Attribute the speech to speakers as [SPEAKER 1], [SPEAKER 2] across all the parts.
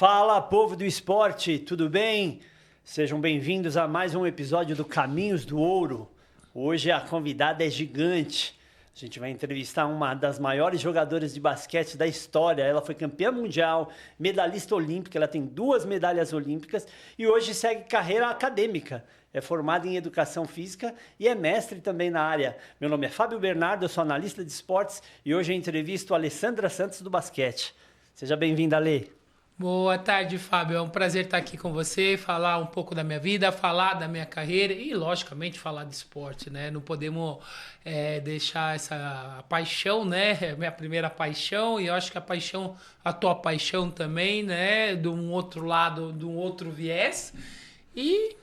[SPEAKER 1] Fala, povo do esporte, tudo bem? Sejam bem-vindos a mais um episódio do Caminhos do Ouro. Hoje a convidada é gigante. A gente vai entrevistar uma das maiores jogadoras de basquete da história. Ela foi campeã mundial, medalhista olímpica, ela tem 2 medalhas olímpicas e hoje segue carreira acadêmica. É formada em educação física e é mestre também na área. Meu nome é Fábio Bernardo, eu sou analista de esportes e hoje eu entrevisto a Alessandra Santos do basquete. Seja bem-vinda, Alê.
[SPEAKER 2] Boa tarde, Fábio. É um prazer estar aqui com você, falar um pouco da minha vida, falar da minha carreira e, logicamente, falar de esporte, né? Não podemos deixar essa paixão, né? Minha primeira paixão e eu acho que a tua paixão também, né? De um outro lado, de um outro viés e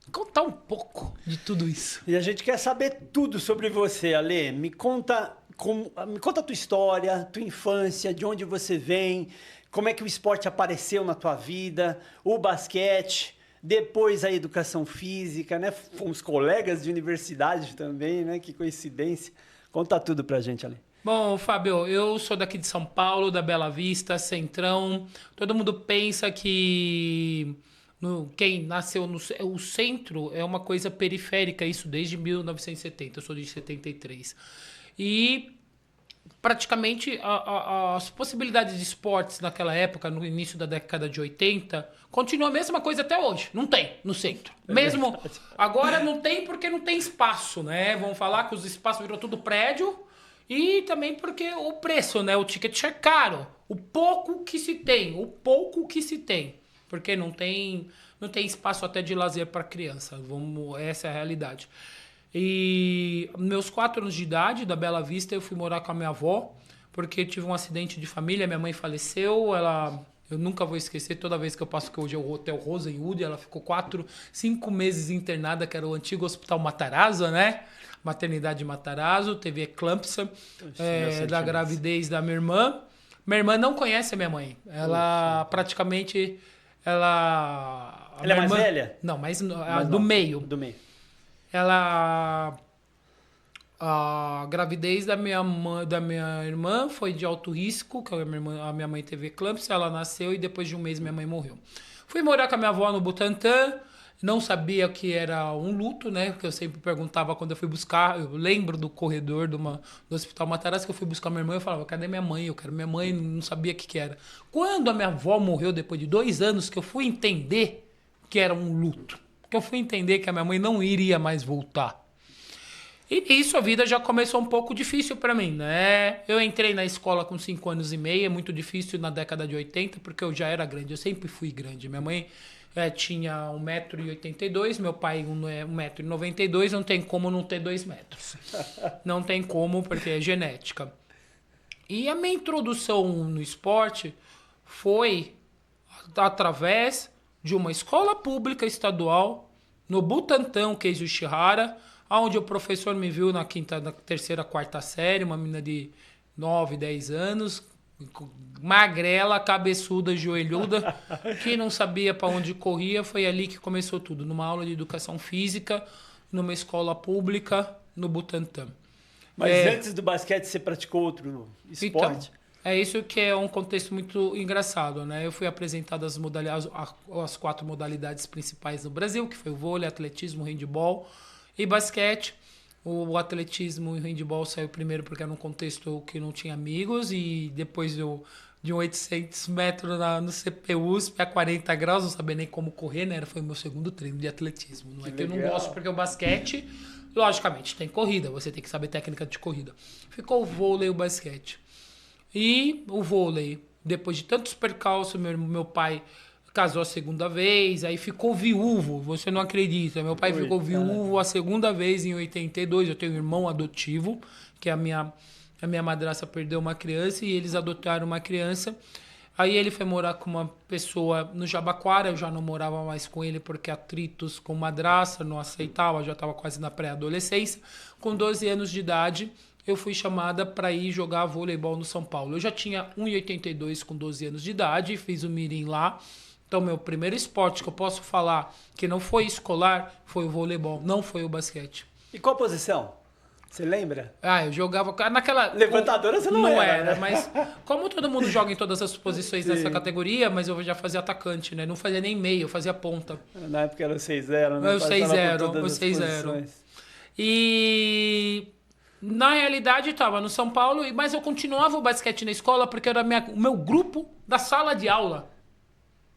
[SPEAKER 2] contar um pouco de tudo isso.
[SPEAKER 1] E a gente quer saber tudo sobre você, Alê. Me conta a tua história, tua infância, de onde você vem. Como é que o esporte apareceu na tua vida, o basquete, depois a educação física, né? Fomos colegas de universidade também, né? Que coincidência. Conta tudo pra gente, Ale.
[SPEAKER 2] Bom, Fábio, eu sou daqui de São Paulo, da Bela Vista, Centrão. Todo mundo pensa que quem nasceu o centro é uma coisa periférica, isso desde 1970, eu sou de 73. E praticamente as possibilidades de esportes naquela época, no início da década de 80, continua a mesma coisa até hoje. Não tem no centro. Mesmo agora não tem porque não tem espaço, né? Vamos falar que os espaços virou tudo prédio e também porque o preço, né? O ticket é caro. O pouco que se tem. Porque não tem espaço até de lazer para criança. Essa é a realidade. E meus 4 anos de idade, da Bela Vista, eu fui morar com a minha avó, porque tive um acidente de família, minha mãe faleceu, eu nunca vou esquecer, toda vez que eu passo, que hoje é o Hotel Rosenwood, ela ficou 5 meses internada, que era o antigo Hospital Matarazzo, né? Maternidade Matarazzo, teve eclâmpsia da gravidez da minha irmã. Minha irmã não conhece a minha mãe, ela praticamente... Ela
[SPEAKER 1] é mais velha?
[SPEAKER 2] Não, mas do meio.
[SPEAKER 1] Do meio.
[SPEAKER 2] A gravidez da minha irmã foi de alto risco, que a minha mãe teve eclâmpsia, ela nasceu e depois de um mês minha mãe morreu. Fui morar com a minha avó no Butantã, não sabia que era um luto, né? Porque eu sempre perguntava quando eu fui buscar, eu lembro do corredor do Hospital Matarazzo que eu fui buscar minha irmã, eu falava, cadê minha mãe? Eu quero minha mãe, não sabia o que era. Quando a minha avó morreu depois de 2 anos, que eu fui entender que era um luto. Que eu fui entender que a minha mãe não iria mais voltar. E nisso a vida já começou um pouco difícil para mim, né? Eu entrei na escola com 5 anos e meio, é muito difícil na década de 80, porque eu já era grande, eu sempre fui grande. Minha mãe tinha 1,82 m, meu pai 1,92 m, não tem como não ter 2 metros. Não tem como, porque é genética. E a minha introdução no esporte foi através de uma escola pública estadual no Butantã, Keiji Ishihara, onde o professor me viu na 3ª, 4ª série, uma menina de 9, 10 anos, magrela, cabeçuda, joelhuda, que não sabia para onde corria. Foi ali que começou tudo, numa aula de educação física, numa escola pública, no Butantã.
[SPEAKER 1] Mas antes do basquete você praticou outro esporte?
[SPEAKER 2] Então, é isso que é um contexto muito engraçado, né? Eu fui apresentado as 4 modalidades principais no Brasil, que foi o vôlei, atletismo, handebol e basquete. O atletismo e o handebol saiu primeiro porque era um contexto que não tinha amigos e depois de um 800 metros no CPUSP a 40 graus, não sabia nem como correr, né? Foi o meu segundo treino de atletismo. Não é que eu não gosto, porque o basquete, logicamente, tem corrida, você tem que saber técnica de corrida. Ficou o vôlei e o basquete. E o vôlei, depois de tantos percalços, meu pai casou a 2ª vez, aí ficou viúvo, você não acredita. Meu pai ficou viúvo a 2ª vez em 82, eu tenho um irmão adotivo, que a minha madrasta perdeu uma criança e eles adotaram uma criança. Aí ele foi morar com uma pessoa no Jabaquara, eu já não morava mais com ele porque atritos com madrasta, não aceitava, já estava quase na pré-adolescência. Com 12 anos de idade, eu fui chamada para ir jogar voleibol no São Paulo. Eu já tinha 1,82 m com 12 anos de idade, fiz o mirim lá. Então, meu primeiro esporte que eu posso falar que não foi escolar foi o voleibol, não foi o basquete.
[SPEAKER 1] E qual posição? Você lembra?
[SPEAKER 2] Eu jogava naquela...
[SPEAKER 1] Levantadora você não era, né?
[SPEAKER 2] Mas como todo mundo joga em todas as posições nessa categoria, mas eu já fazia atacante, né? Não fazia nem meio, eu fazia ponta.
[SPEAKER 1] Na época era o 6-0, né?
[SPEAKER 2] O 6-0. E na realidade estava no São Paulo, mas eu continuava o basquete na escola porque era o meu grupo da sala de aula.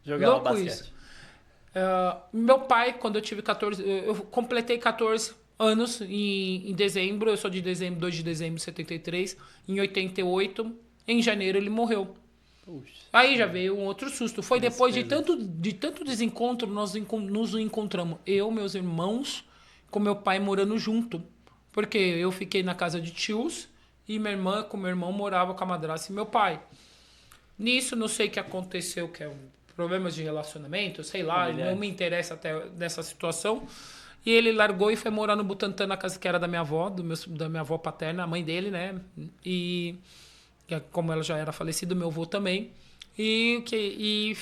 [SPEAKER 1] Jogava
[SPEAKER 2] Louco
[SPEAKER 1] basquete.
[SPEAKER 2] Isso. Meu pai, quando eu tive 14... Eu completei 14 anos em dezembro. Eu sou de dezembro, 2 de dezembro de 73. Em 88, em janeiro, ele morreu.
[SPEAKER 1] Puxa.
[SPEAKER 2] Aí já veio um outro susto. Foi depois de tanto desencontro, nós nos encontramos. Eu, meus irmãos, com meu pai morando junto. Porque eu fiquei na casa de tios e minha irmã com meu irmão morava com a madrasta e meu pai. Nisso, não sei o que aconteceu, que é problemas de relacionamento, sei lá, não me interessa até nessa situação. E ele largou e foi morar no Butantã, na casa que era da minha avó, da minha avó paterna, a mãe dele, né? E como ela já era falecida, meu avô também. E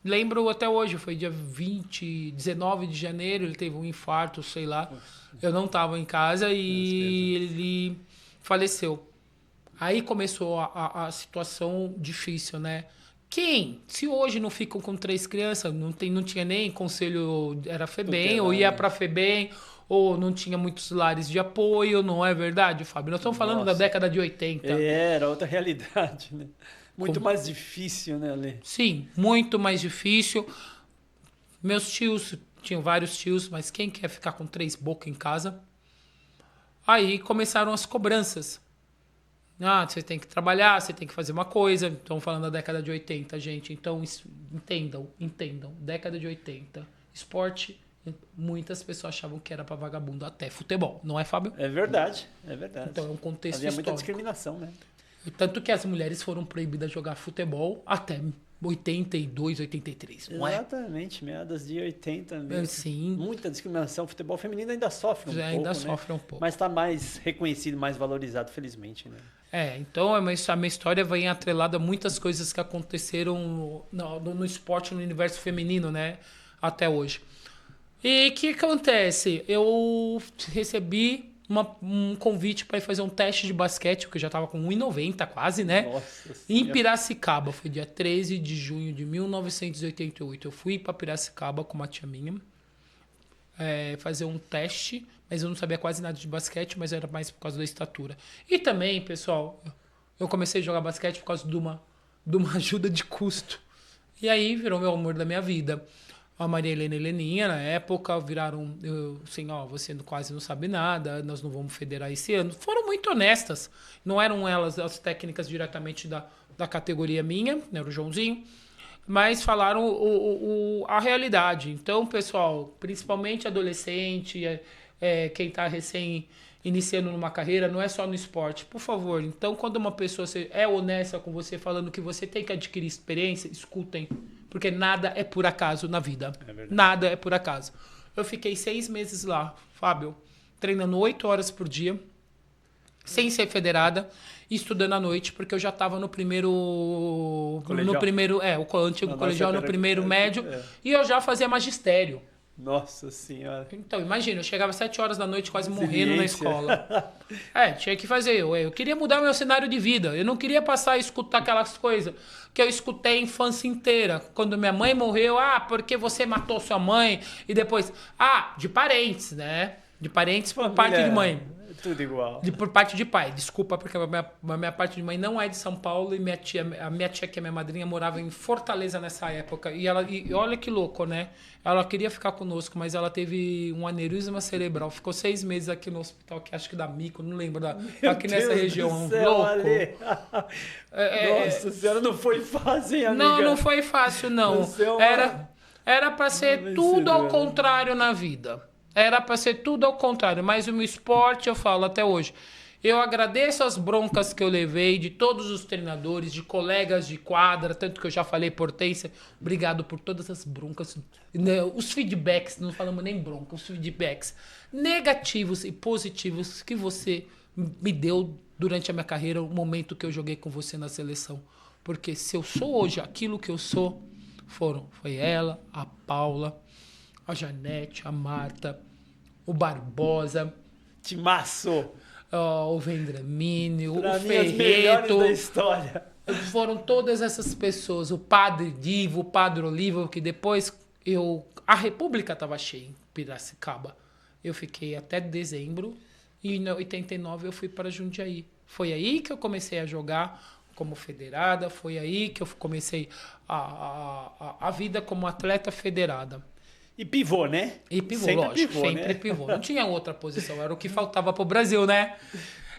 [SPEAKER 2] lembro até hoje, foi dia 19 de janeiro, ele teve um infarto, sei lá. Eu não estava em casa e ele faleceu. Aí começou a situação difícil, né? Se hoje não ficam com 3 crianças, não tinha nem conselho, era FEBEM, ou ia para FEBEM, ou não tinha muitos lares de apoio, não é verdade, Fábio? Nós estamos falando da década de 80.
[SPEAKER 1] Era outra realidade, né? Muito mais difícil, né, Ale?
[SPEAKER 2] Sim, muito mais difícil. Meus tios, tinham vários tios, mas quem quer ficar com 3 bocas em casa? Aí começaram as cobranças. Você tem que trabalhar, você tem que fazer uma coisa. Estamos falando da década de 80, gente. Então, entendam. Década de 80. Esporte, muitas pessoas achavam que era para vagabundo, até futebol. Não é, Fábio?
[SPEAKER 1] É verdade.
[SPEAKER 2] Então, é um contexto
[SPEAKER 1] Havia
[SPEAKER 2] histórico.
[SPEAKER 1] muita discriminação, né?
[SPEAKER 2] Tanto que as mulheres foram proibidas de jogar futebol até 82, 83. Não
[SPEAKER 1] Exatamente, meados de 80 mesmo.
[SPEAKER 2] Sim.
[SPEAKER 1] Muita discriminação. O futebol feminino ainda sofre um pouco,
[SPEAKER 2] Ainda sofre um pouco.
[SPEAKER 1] Mas está mais reconhecido, mais valorizado, felizmente, né?
[SPEAKER 2] Então a minha história vem atrelada a muitas coisas que aconteceram no esporte, no universo feminino, né? Até hoje. E o que acontece? Eu recebi um convite para ir fazer um teste de basquete, porque eu já estava com 1,90 quase, né?
[SPEAKER 1] Nossa
[SPEAKER 2] em Piracicaba. Foi dia 13 de junho de 1988. Eu fui para Piracicaba com uma tia minha fazer um teste, mas eu não sabia quase nada de basquete, mas era mais por causa da estatura. E também, pessoal, eu comecei a jogar basquete por causa de uma ajuda de custo. E aí virou meu amor da minha vida. A Maria Helena e Heleninha, na época, viraram assim, você quase não sabe nada, nós não vamos federar esse ano. Foram muito honestas. Não eram elas as técnicas diretamente da categoria minha, né, era o Joãozinho, mas falaram a realidade. Então, pessoal, principalmente adolescente, quem está recém iniciando numa carreira, não é só no esporte. Por favor, então, quando uma pessoa é honesta com você, falando que você tem que adquirir experiência, escutem. Porque nada é por acaso na vida. Nada é por acaso. Eu fiquei 6 meses lá, Fábio, treinando 8 horas por dia, sem ser federada, e estudando à noite, porque eu já estava no primeiro...
[SPEAKER 1] Colegial.
[SPEAKER 2] O antigo colegial, no primeiro médio, e eu já fazia magistério.
[SPEAKER 1] Nossa Senhora.
[SPEAKER 2] Então, imagina, eu chegava às 7 horas da noite quase morrendo na escola. Tinha que fazer. Eu queria mudar meu cenário de vida. Eu não queria passar a escutar aquelas coisas que eu escutei a infância inteira. Quando minha mãe morreu, porque você matou sua mãe. E depois, de parentes, né? De parentes por parte de mãe.
[SPEAKER 1] Tudo igual.
[SPEAKER 2] Por parte de pai. Desculpa, porque a minha parte de mãe não é de São Paulo e a minha tia, que é minha madrinha, morava em Fortaleza nessa época. E olha que louco, né? Ela queria ficar conosco, mas ela teve um aneurisma cerebral. Ficou 6 meses aqui no hospital, que acho que da Mico, não lembro. Aqui nessa região. Louco.
[SPEAKER 1] Nossa senhora, não foi fácil, hein, amiga?
[SPEAKER 2] Não foi fácil, não. Era pra ser tudo ao contrário na vida. Era para ser tudo ao contrário, mas o meu esporte, eu falo até hoje, eu agradeço as broncas que eu levei de todos os treinadores, de colegas de quadra, tanto que eu já falei, Portência, obrigado por todas as broncas, os feedbacks, não falamos nem bronca, os feedbacks negativos e positivos que você me deu durante a minha carreira, o momento que eu joguei com você na seleção. Porque se eu sou hoje aquilo que eu sou, foi ela, a Paula, a Janete, a Marta, o Barbosa.
[SPEAKER 1] Timaço!
[SPEAKER 2] o Vendramini, o
[SPEAKER 1] Pra mim, as melhores
[SPEAKER 2] Ferreto.
[SPEAKER 1] da história.
[SPEAKER 2] Foram todas essas pessoas, o Padre Divo, o Padre Oliva, que depois a República estava cheia em Piracicaba. Eu fiquei até dezembro e em 89 eu fui para Jundiaí. Foi aí que eu comecei a jogar como federada, foi aí que eu comecei a vida como atleta federada.
[SPEAKER 1] E pivô, né?
[SPEAKER 2] E pivô,
[SPEAKER 1] sempre
[SPEAKER 2] lógico,
[SPEAKER 1] pivô,
[SPEAKER 2] sempre
[SPEAKER 1] né?
[SPEAKER 2] pivô. Não tinha outra posição, era o que faltava pro Brasil, né?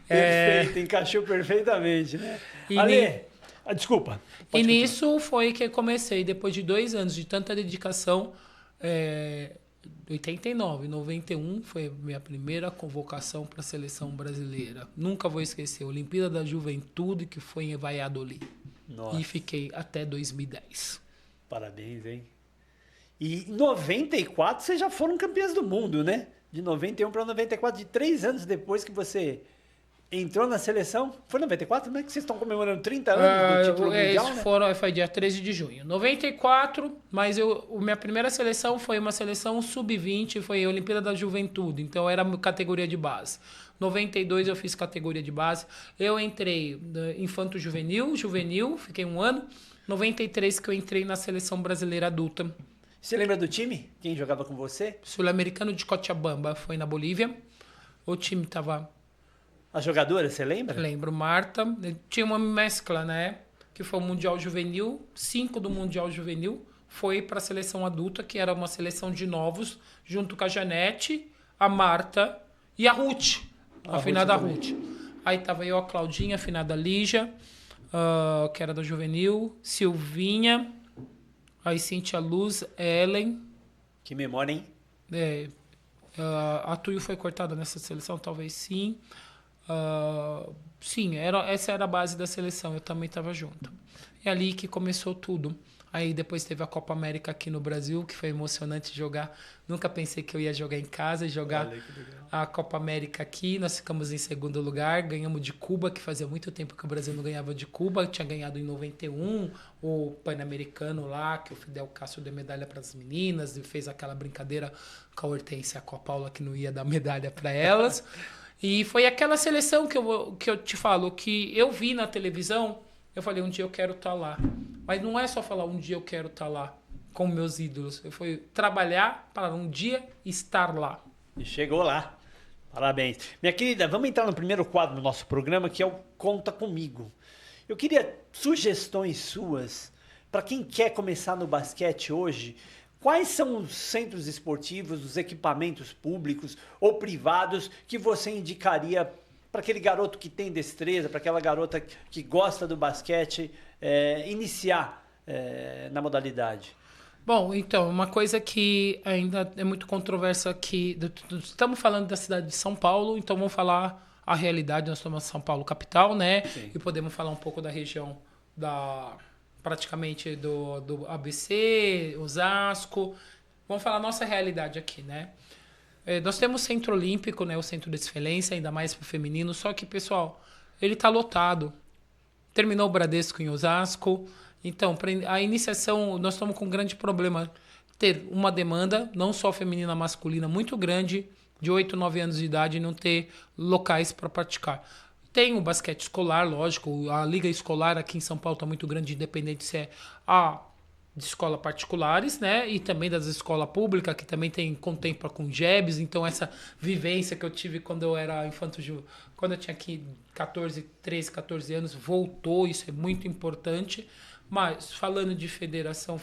[SPEAKER 1] Perfeito, encaixou perfeitamente, né?
[SPEAKER 2] E
[SPEAKER 1] Ale, desculpa.
[SPEAKER 2] E
[SPEAKER 1] Pode
[SPEAKER 2] nisso foi que eu comecei, depois de 2 anos de tanta dedicação, 89, 91 foi a minha primeira convocação para a seleção brasileira. Nunca vou esquecer, Olimpíada da Juventude, que foi em Valladolid.
[SPEAKER 1] Nossa.
[SPEAKER 2] E fiquei até 2010.
[SPEAKER 1] Parabéns, hein? E em 94 vocês já foram campeãs do mundo, né? De 91 para 94, de 3 anos depois que você entrou na seleção. Foi 94, né? Que vocês estão comemorando 30 anos do título mundial, né?
[SPEAKER 2] Foi dia 13 de junho. 94, mas minha primeira seleção foi uma seleção sub-20, foi a Olimpíada da Juventude, então era categoria de base. 92 eu fiz categoria de base. Eu entrei infanto juvenil, fiquei 1 ano. 93 que eu entrei na seleção brasileira adulta.
[SPEAKER 1] Você lembra do time? Quem jogava com você?
[SPEAKER 2] Sul-americano de Cochabamba, foi na Bolívia. O time tava...
[SPEAKER 1] A jogadora, você lembra?
[SPEAKER 2] Lembro, Marta. Tinha uma mescla, né? Que foi o Mundial Juvenil. 5 do Mundial Juvenil foi para a seleção adulta, que era uma seleção de novos, junto com a Janete, a Marta e a Ruth, a afinada Ruth. Aí tava eu, a Claudinha, a afinada Lígia, que era da Juvenil, Silvinha, aí Cintia Luz, Ellen.
[SPEAKER 1] Que memória, hein?
[SPEAKER 2] A Tuyo foi cortada nessa seleção? Talvez sim. Sim, essa era a base da seleção, eu também estava junto. É ali que começou tudo. Aí depois teve a Copa América aqui no Brasil, que foi emocionante jogar. Nunca pensei que eu ia jogar em casa e jogar a Copa América aqui. Nós ficamos em segundo lugar, ganhamos de Cuba, que fazia muito tempo que o Brasil não ganhava de Cuba. Tinha ganhado em 91, o Pan-Americano lá, que o Fidel Castro deu medalha para as meninas e fez aquela brincadeira com a Hortência e com a Paula que não ia dar medalha para elas. E foi aquela seleção que eu te falo, que eu vi na televisão, eu falei, um dia eu quero estar lá. Mas não é só falar, um dia eu quero estar lá, com meus ídolos. Eu fui trabalhar para um dia estar lá.
[SPEAKER 1] E chegou lá. Parabéns. Minha querida, vamos entrar no primeiro quadro do nosso programa, que é o Conta Comigo. Eu queria sugestões suas para quem quer começar no basquete hoje. Quais são os centros esportivos, os equipamentos públicos ou privados que você indicaria para aquele garoto que tem destreza, para aquela garota que gosta do basquete, iniciar na modalidade?
[SPEAKER 2] Bom, então, uma coisa que ainda é muito controversa aqui, estamos falando da cidade de São Paulo, então vamos falar a realidade, nós estamos em São Paulo capital, né? Sim. E podemos falar um pouco da região praticamente do ABC, Osasco. Vamos falar a nossa realidade aqui, né? Nós temos o Centro Olímpico, né? O Centro de Excelência, ainda mais para o feminino, só que, pessoal, ele está lotado. Terminou o Bradesco em Osasco. Então, a iniciação, nós estamos com um grande problema. Ter uma demanda, não só feminina, masculina, muito grande, de 8, 9 anos de idade, e não ter locais para praticar. Tem o basquete escolar, lógico, a liga escolar aqui em São Paulo está muito grande, independente se é de escolas particulares, né? E também das escolas públicas, que também contempla com JEBs. Então, essa vivência que eu tive quando eu era quando eu tinha aqui 13, 14 anos, voltou, isso é muito importante. Mas, falando de federação,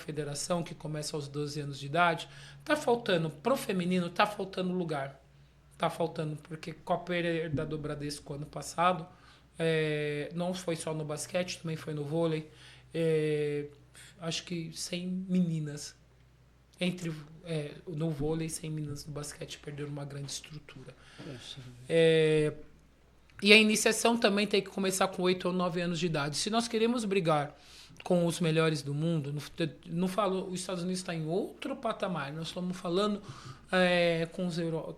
[SPEAKER 2] que começa aos 12 anos de idade, tá faltando, pro feminino, tá faltando lugar. Tá faltando, porque com a perda do Bradesco ano passado, não foi só no basquete, também foi no vôlei. Acho que 100 meninas. No vôlei, 100 meninas no basquete perderam uma grande estrutura. E a iniciação também tem que começar com 8 ou 9 anos de idade. Se nós queremos brigar com os melhores do mundo, não falo, os Estados Unidos está em outro patamar. Nós estamos falando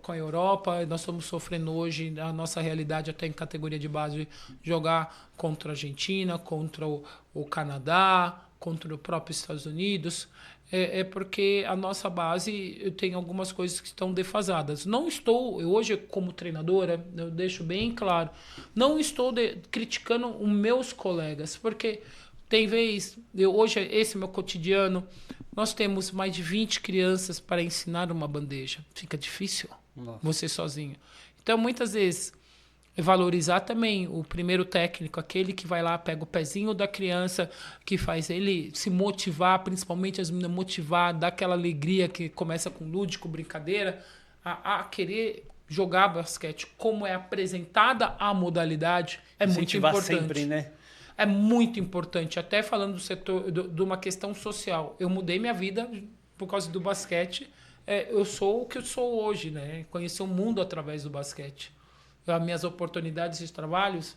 [SPEAKER 2] com a Europa, nós estamos sofrendo hoje, a nossa realidade até em categoria de base, jogar contra a Argentina, contra o Canadá, contra o próprio Estados Unidos, é porque a nossa base tem algumas coisas que estão defasadas. Não estou, hoje como treinadora, eu deixo bem claro, não estou criticando os meus colegas, porque tem vez, hoje esse é o meu cotidiano, nós temos mais de 20 crianças para ensinar uma bandeja. Fica difícil você sozinho. Então, muitas vezes, valorizar também o primeiro técnico, aquele que vai lá, pega o pezinho da criança, que faz ele se motivar, principalmente as meninas motivar, dar aquela alegria que começa com lúdico, brincadeira, a querer jogar basquete, como é apresentada a modalidade, é muito importante.
[SPEAKER 1] Sempre, né?
[SPEAKER 2] É muito importante. Até falando do setor, de uma questão social. Eu mudei minha vida por causa do basquete. Eu sou o que eu sou hoje, né? Conheci o mundo através do basquete. As minhas oportunidades de trabalhos,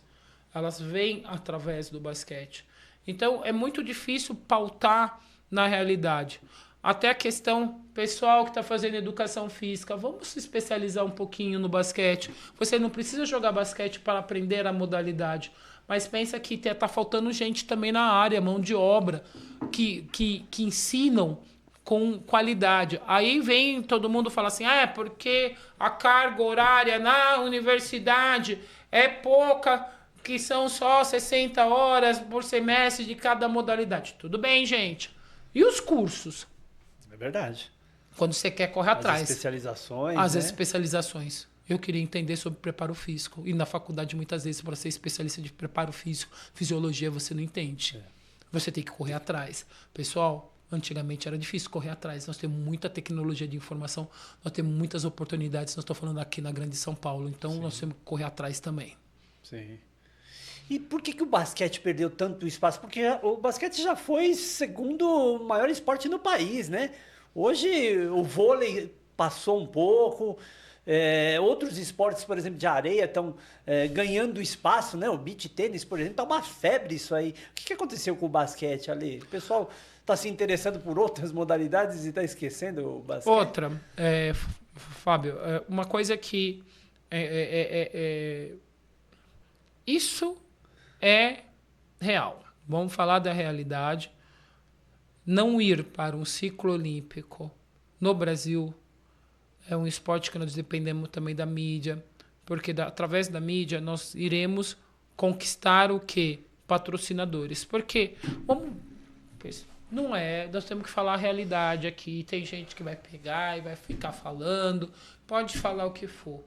[SPEAKER 2] elas vêm através do basquete. Então, é muito difícil pautar na realidade. Até a questão pessoal que está fazendo educação física, vamos se especializar um pouquinho no basquete. Você não precisa jogar basquete para aprender a modalidade, mas pensa que está faltando gente também na área, mão de obra, que ensinam com qualidade. Aí vem todo mundo fala assim, porque a carga horária na universidade é pouca, que são só 60 horas por semestre de cada modalidade. Tudo bem, gente. E os cursos?
[SPEAKER 1] É verdade.
[SPEAKER 2] Quando você quer correr atrás.
[SPEAKER 1] As especializações,
[SPEAKER 2] As
[SPEAKER 1] né?
[SPEAKER 2] especializações. Eu queria entender sobre preparo físico. E na faculdade, muitas vezes, para ser especialista de preparo físico, fisiologia, você não entende. Você tem que correr atrás. Pessoal, antigamente era difícil correr atrás. Nós temos muita tecnologia de informação, nós temos muitas oportunidades. Nós estamos falando aqui na Grande São Paulo. Então, nós temos que correr atrás também.
[SPEAKER 1] Sim. E por que o basquete perdeu tanto espaço? Porque o basquete já foi segundo maior esporte no país, né? Hoje o vôlei passou um pouco. Outros esportes, por exemplo, de areia estão ganhando espaço, né? O beach tênis, por exemplo, tá uma febre isso aí. O que aconteceu com o basquete ali? O pessoal está se interessando por outras modalidades e está esquecendo o basquete?
[SPEAKER 2] Outra, Fábio, uma coisa que isso é real. Vamos falar da realidade. Não ir para um ciclo olímpico no Brasil é um esporte que nós dependemos também da mídia, porque através da mídia nós iremos conquistar o quê? Patrocinadores. Porque nós temos que falar a realidade aqui. Tem gente que vai pegar e vai ficar falando, pode falar o que for.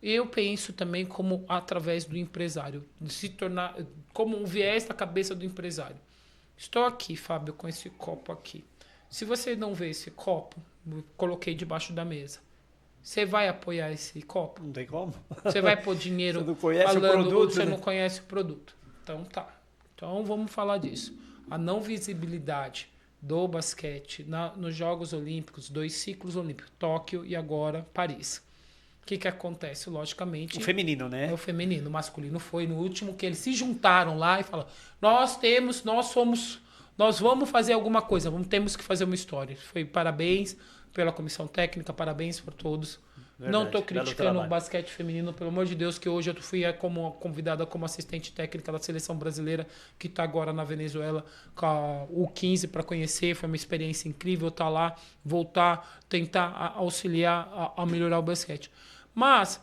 [SPEAKER 2] Eu penso também como através do empresário, de se tornar como um viés na cabeça do empresário. Estou aqui, Fábio, com esse copo aqui. Se você não vê esse copo, coloquei debaixo da mesa. Você vai apoiar esse copo?
[SPEAKER 1] Não tem como.
[SPEAKER 2] Você vai pôr dinheiro
[SPEAKER 1] você não conhece
[SPEAKER 2] falando,
[SPEAKER 1] o produto,
[SPEAKER 2] você
[SPEAKER 1] né?
[SPEAKER 2] não conhece o produto. Então tá. Então vamos falar disso. A não visibilidade do basquete nos Jogos Olímpicos, 2 ciclos olímpicos, Tóquio e agora Paris. O que acontece? Logicamente...
[SPEAKER 1] O feminino, né?
[SPEAKER 2] É o feminino. O masculino foi no último que eles se juntaram lá e falaram, nós vamos fazer alguma coisa, temos que fazer uma história. Foi parabéns pela comissão técnica, parabéns por todos. Verdade, não estou criticando o basquete feminino, pelo amor de Deus, que hoje eu fui convidada como assistente técnica da seleção brasileira, que está agora na Venezuela, com a U15 para conhecer. Foi uma experiência incrível estar lá, voltar, tentar auxiliar a melhorar o basquete. Mas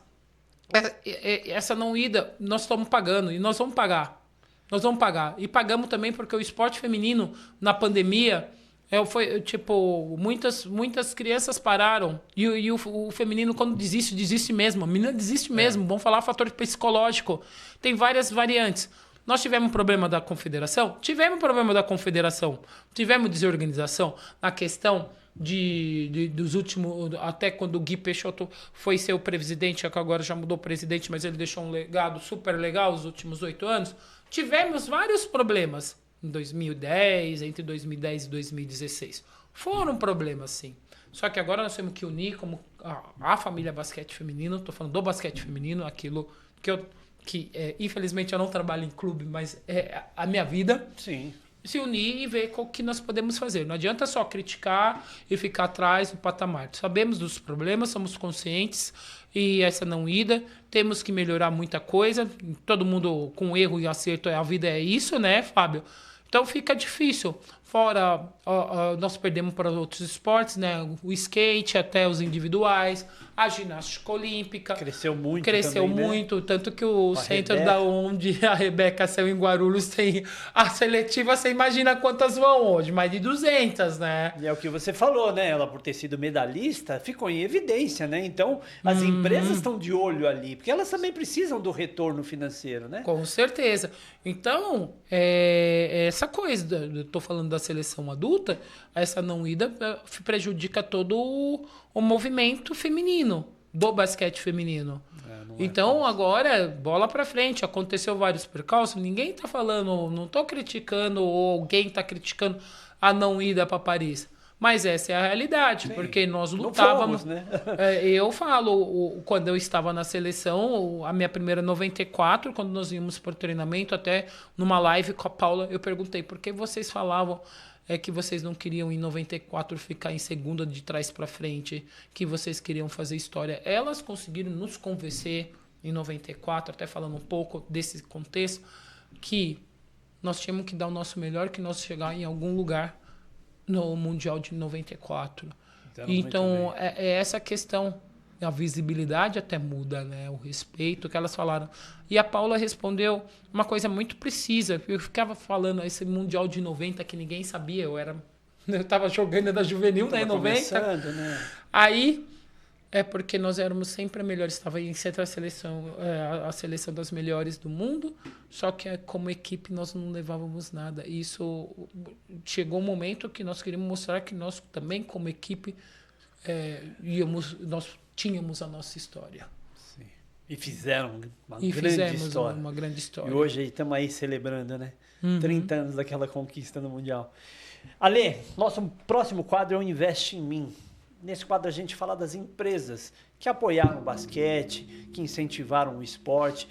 [SPEAKER 2] essa não ida, nós estamos pagando e nós vamos pagar. Nós vamos pagar. E pagamos também porque o esporte feminino, na pandemia, muitas crianças pararam. E o feminino, quando desiste mesmo. A menina desiste mesmo. Vamos falar fator psicológico. Tem várias variantes. Nós tivemos um problema da confederação? Tivemos problema da confederação. Tivemos desorganização na questão dos últimos... Até quando o Gui Peixoto foi ser o presidente, que agora já mudou o presidente, mas ele deixou um legado super legal os últimos 8 anos. Tivemos vários problemas em 2010, entre 2010 e 2016. Foram problemas, sim. Só que agora nós temos que unir como a família basquete feminino. Estou falando do basquete feminino, aquilo que infelizmente eu não trabalho em clube, mas é a minha vida.
[SPEAKER 1] Sim.
[SPEAKER 2] Se unir e ver o que nós podemos fazer. Não adianta só criticar e ficar atrás do patamar. Sabemos dos problemas, somos conscientes e essa não ida. Temos que melhorar muita coisa. Todo mundo com erro e acerto, a vida é isso, né, Fábio? Então fica difícil. Fora, nós perdemos para outros esportes, né? O skate, até os individuais, a ginástica olímpica.
[SPEAKER 1] Cresceu muito
[SPEAKER 2] Cresceu
[SPEAKER 1] também,
[SPEAKER 2] muito, tanto que o
[SPEAKER 1] A
[SPEAKER 2] centro
[SPEAKER 1] Rebeca.
[SPEAKER 2] da onde a Rebeca saiu em Guarulhos tem a seletiva, você imagina quantas vão hoje? Mais de 200, né?
[SPEAKER 1] E é o que você falou, né? Ela, por ter sido medalhista, ficou em evidência, né? Então, as empresas estão de olho ali, porque elas também precisam do retorno financeiro, né?
[SPEAKER 2] Com certeza. Então, é essa coisa, eu tô falando da seleção adulta, essa não ida prejudica todo o movimento feminino, do basquete feminino.
[SPEAKER 1] Não é
[SPEAKER 2] Então,
[SPEAKER 1] fácil.
[SPEAKER 2] agora, bola pra frente. Aconteceu vários percalços. Ninguém tá falando, não tô criticando, ou alguém tá criticando a não ida pra Paris. Mas essa é a realidade,
[SPEAKER 1] Sim.
[SPEAKER 2] porque nós
[SPEAKER 1] Não
[SPEAKER 2] lutávamos.
[SPEAKER 1] fomos, né?
[SPEAKER 2] Eu falo, quando eu estava na seleção, a minha primeira 94, quando nós íamos por treinamento, até numa live com a Paula, eu perguntei por que vocês falavam que vocês não queriam em 94 ficar em segunda de trás para frente, que vocês queriam fazer história. Elas conseguiram nos convencer em 94, até falando um pouco desse contexto, que nós tínhamos que dar o nosso melhor, que nós chegar em algum lugar no Mundial de 94. Então, é essa questão. A visibilidade até muda, né? O respeito que elas falaram. E a Paula respondeu uma coisa muito precisa. Eu ficava falando esse Mundial de 90 que ninguém sabia. Eu tava jogando da juvenil, né? Em 90.
[SPEAKER 1] Né?
[SPEAKER 2] Aí, porque nós éramos sempre a melhores. Estava em sempre a seleção das melhores do mundo. Só que como equipe nós não levávamos nada. E isso chegou um momento que nós queríamos mostrar que nós também como equipe nós tínhamos a nossa história.
[SPEAKER 1] Sim. E fizeram
[SPEAKER 2] Fizemos uma grande história.
[SPEAKER 1] E hoje estamos aí celebrando, né? 30 anos daquela conquista no Mundial. Ale, nosso próximo quadro é o Investe em Mim. Nesse quadro a gente fala das empresas que apoiaram o basquete, que incentivaram o esporte.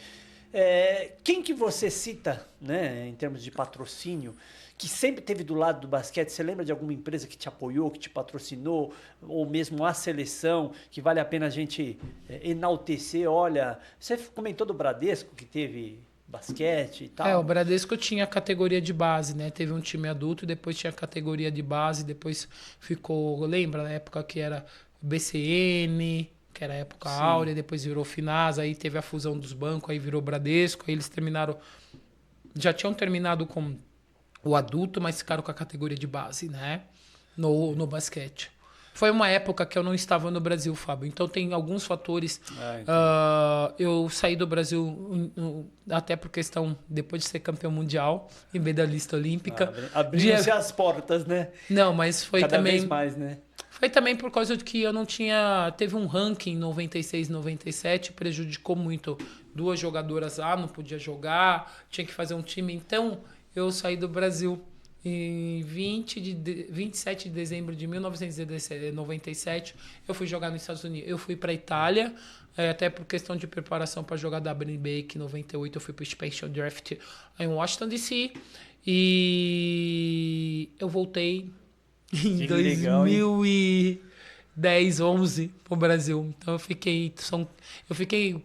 [SPEAKER 1] Quem que você cita, né, em termos de patrocínio, que sempre esteve do lado do basquete? Você lembra de alguma empresa que te apoiou, que te patrocinou, ou mesmo a seleção, que vale a pena a gente enaltecer? Olha, você comentou do Bradesco, que teve basquete e tal.
[SPEAKER 2] O Bradesco tinha a categoria de base, né? Teve um time adulto, depois tinha a categoria de base, depois ficou, lembra, na época que era BCN, que era a época
[SPEAKER 1] Sim.
[SPEAKER 2] áurea, depois virou Finasa, aí teve a fusão dos bancos, aí virou Bradesco, aí eles já tinham terminado com o adulto, mas ficaram com a categoria de base, né? No basquete. Foi uma época que eu não estava no Brasil, Fábio. Então tem alguns fatores. Eu saí do Brasil até por questão, depois de ser campeão mundial e medalhista olímpica.
[SPEAKER 1] Abriram-se as portas, né?
[SPEAKER 2] Não, mas foi
[SPEAKER 1] Cada
[SPEAKER 2] também...
[SPEAKER 1] vez mais, né?
[SPEAKER 2] Foi também por causa de que eu não tinha... Teve um ranking em 96, 97, prejudicou muito. 2 jogadoras não podia jogar, tinha que fazer um time. Então, eu saí do Brasil em 27 de dezembro de 1997. Eu fui jogar nos Estados Unidos. Eu fui para a Itália, até por questão de preparação para jogar WNBA, que em 98 eu fui para o Special Draft em Washington, D.C. E eu voltei em 2010, 11 pro Brasil. Então eu fiquei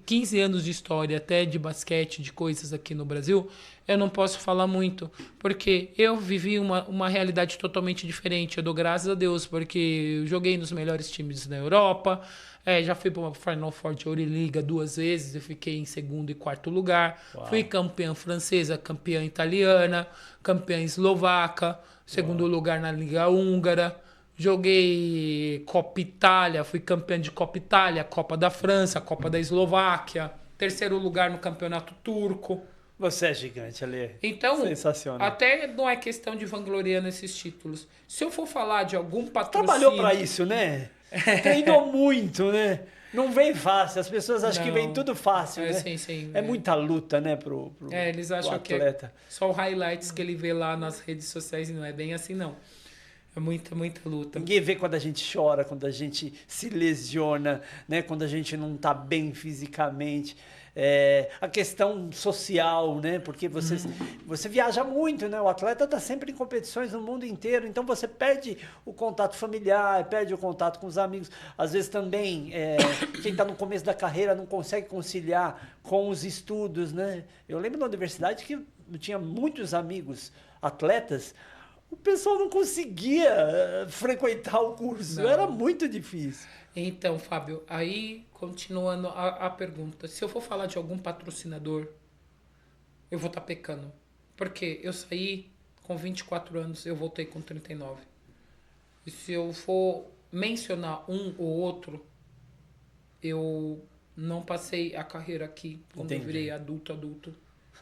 [SPEAKER 2] 15 anos de história, até de basquete, de coisas aqui no Brasil. Eu não posso falar muito, porque eu vivi uma realidade totalmente diferente. Eu dou graças a Deus, porque eu joguei nos melhores times na Europa, já fui para uma Final Four de Euroliga 2 vezes, eu fiquei em segundo e quarto lugar. Uau. Fui campeã francesa, campeã italiana, campeã eslovaca, segundo lugar na Liga Húngara. Joguei Copa Itália, fui campeã de Copa Itália, Copa da França, Copa da Eslováquia, terceiro lugar no Campeonato Turco.
[SPEAKER 1] Você é gigante, Ale.
[SPEAKER 2] Então,
[SPEAKER 1] sensacional.
[SPEAKER 2] Até não é questão de vangloriar nesses títulos. Se eu for falar de algum patrocínio...
[SPEAKER 1] Trabalhou para isso, né? Treinou muito, né? Não vem fácil. As pessoas acham que vem tudo fácil, né?
[SPEAKER 2] Sim,
[SPEAKER 1] é muita luta, né, pro
[SPEAKER 2] eles acham
[SPEAKER 1] atleta.
[SPEAKER 2] Que só o highlights que ele vê lá nas redes sociais, e não é bem assim, não. É muita luta.
[SPEAKER 1] Ninguém vê quando a gente chora, quando a gente se lesiona, né? Quando a gente não tá bem fisicamente. A questão social, né? Porque você viaja muito, né? O atleta está sempre em competições no mundo inteiro, então você perde o contato familiar, perde o contato com os amigos. Às vezes também, quem está no começo da carreira não consegue conciliar com os estudos, né? Eu lembro na universidade que eu tinha muitos amigos atletas, o pessoal não conseguia frequentar o curso.
[SPEAKER 2] Não.
[SPEAKER 1] Era muito difícil.
[SPEAKER 2] Então, Fábio, aí, continuando a pergunta, se eu for falar de algum patrocinador, eu vou estar pecando. Porque eu saí com 24 anos, eu voltei com 39. E se eu for mencionar um ou outro, eu não passei a carreira aqui, quando eu
[SPEAKER 1] Entendi.
[SPEAKER 2] virei adulto.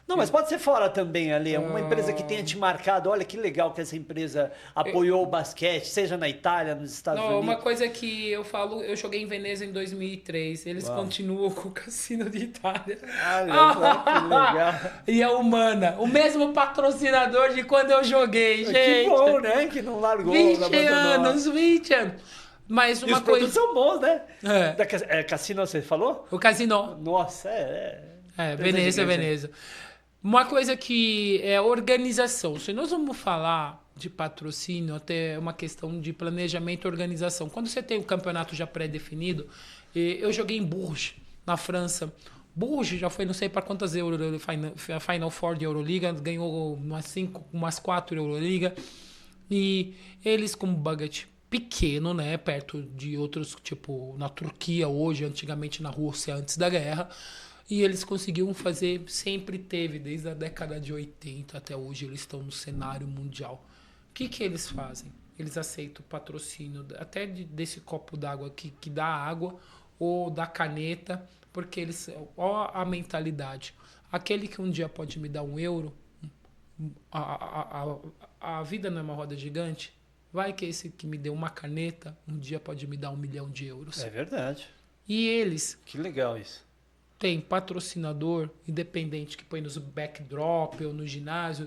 [SPEAKER 1] Não, mas pode ser fora também, Ali. Uma empresa que tenha te marcado. Olha que legal que essa empresa apoiou o basquete, seja na Itália, nos Estados
[SPEAKER 2] Não,
[SPEAKER 1] Unidos.
[SPEAKER 2] uma coisa que eu falo, eu joguei em Veneza em 2003. Eles
[SPEAKER 1] Uau.
[SPEAKER 2] continuam com o Cassino de Itália.
[SPEAKER 1] Olha só que legal.
[SPEAKER 2] E a Humana, o mesmo patrocinador de quando eu joguei, gente.
[SPEAKER 1] Que bom, né? Que não largou.
[SPEAKER 2] 20
[SPEAKER 1] não abandonou.
[SPEAKER 2] anos, 20 anos. Mas
[SPEAKER 1] E
[SPEAKER 2] uma
[SPEAKER 1] os produtos
[SPEAKER 2] coisa...
[SPEAKER 1] são bons, né?
[SPEAKER 2] É.
[SPEAKER 1] Cassino, você falou?
[SPEAKER 2] O Casino.
[SPEAKER 1] Nossa,
[SPEAKER 2] Veneza. Uma coisa que é organização. Se nós vamos falar de patrocínio, até uma questão de planejamento e organização. Quando você tem um campeonato já pré-definido, eu joguei em Bourges, na França. Bourges já foi não sei para quantas Final Four de Euroliga, ganhou umas 4 Euroliga. E eles com budget pequeno, né, perto de outros, tipo na Turquia hoje, antigamente na Rússia, antes da guerra. E eles conseguiram fazer, sempre teve, desde a década de 80 até hoje, eles estão no cenário mundial. O que eles fazem? Eles aceitam patrocínio, até desse copo d'água que dá água, ou da caneta, porque eles, ó a mentalidade. Aquele que um dia pode me dar €1, a vida não é uma roda gigante, vai que esse que me deu uma caneta, um dia pode me dar €1 milhão.
[SPEAKER 1] É verdade.
[SPEAKER 2] E eles...
[SPEAKER 1] Que legal isso.
[SPEAKER 2] Tem patrocinador independente que põe nos backdrop ou no ginásio,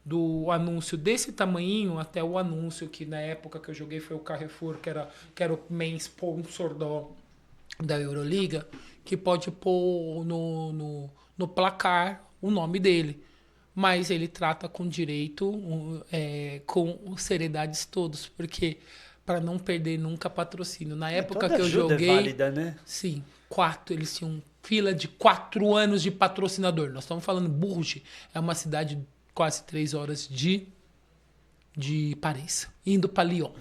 [SPEAKER 2] do anúncio desse tamanhinho até o anúncio que na época que eu joguei foi o Carrefour, que era o main sponsor da Euroliga, que pode pôr no placar o nome dele. Mas ele trata com direito, com seriedades todos, porque para não perder nunca patrocínio. Na época que eu joguei...
[SPEAKER 1] É válida, né?
[SPEAKER 2] Sim. Eles tinham fila de 4 anos de patrocinador. Nós estamos falando Bourges, é uma cidade quase 3 horas de Paris, indo para Lyon.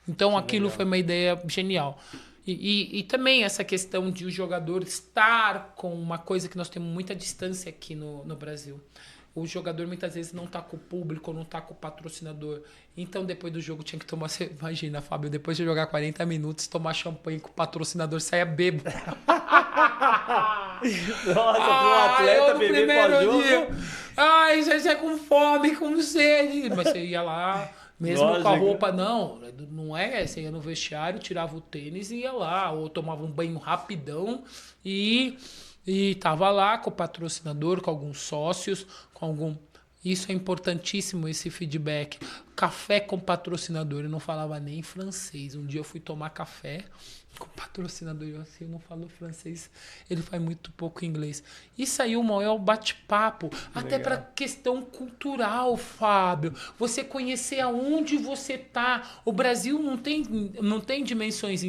[SPEAKER 2] Então aquilo foi uma ideia genial. E também essa questão de o jogador estar com uma coisa que nós temos muita distância aqui no Brasil. O jogador muitas vezes não tá com o público, não tá com o patrocinador. Então, depois do jogo, tinha que tomar... Imagina, Fábio, depois de jogar 40 minutos, tomar champanhe com o patrocinador, saia bêbado.
[SPEAKER 1] Nossa, para um atleta beber pós-jogo...
[SPEAKER 2] Ai, você é com fome, com sede. Mas você ia lá, mesmo com a roupa... Não é. Você ia no vestiário, tirava o tênis e ia lá. Ou tomava um banho rapidão e tava lá com o patrocinador, com alguns sócios, com algum... Isso é importantíssimo, esse feedback. Café com patrocinador, eu não falava nem francês. Um dia eu fui tomar café com patrocinador, eu não falo francês, ele faz muito pouco inglês. E saiu o maior bate-papo, até para questão cultural, Fábio. Você conhecer aonde você tá. O Brasil não tem dimensões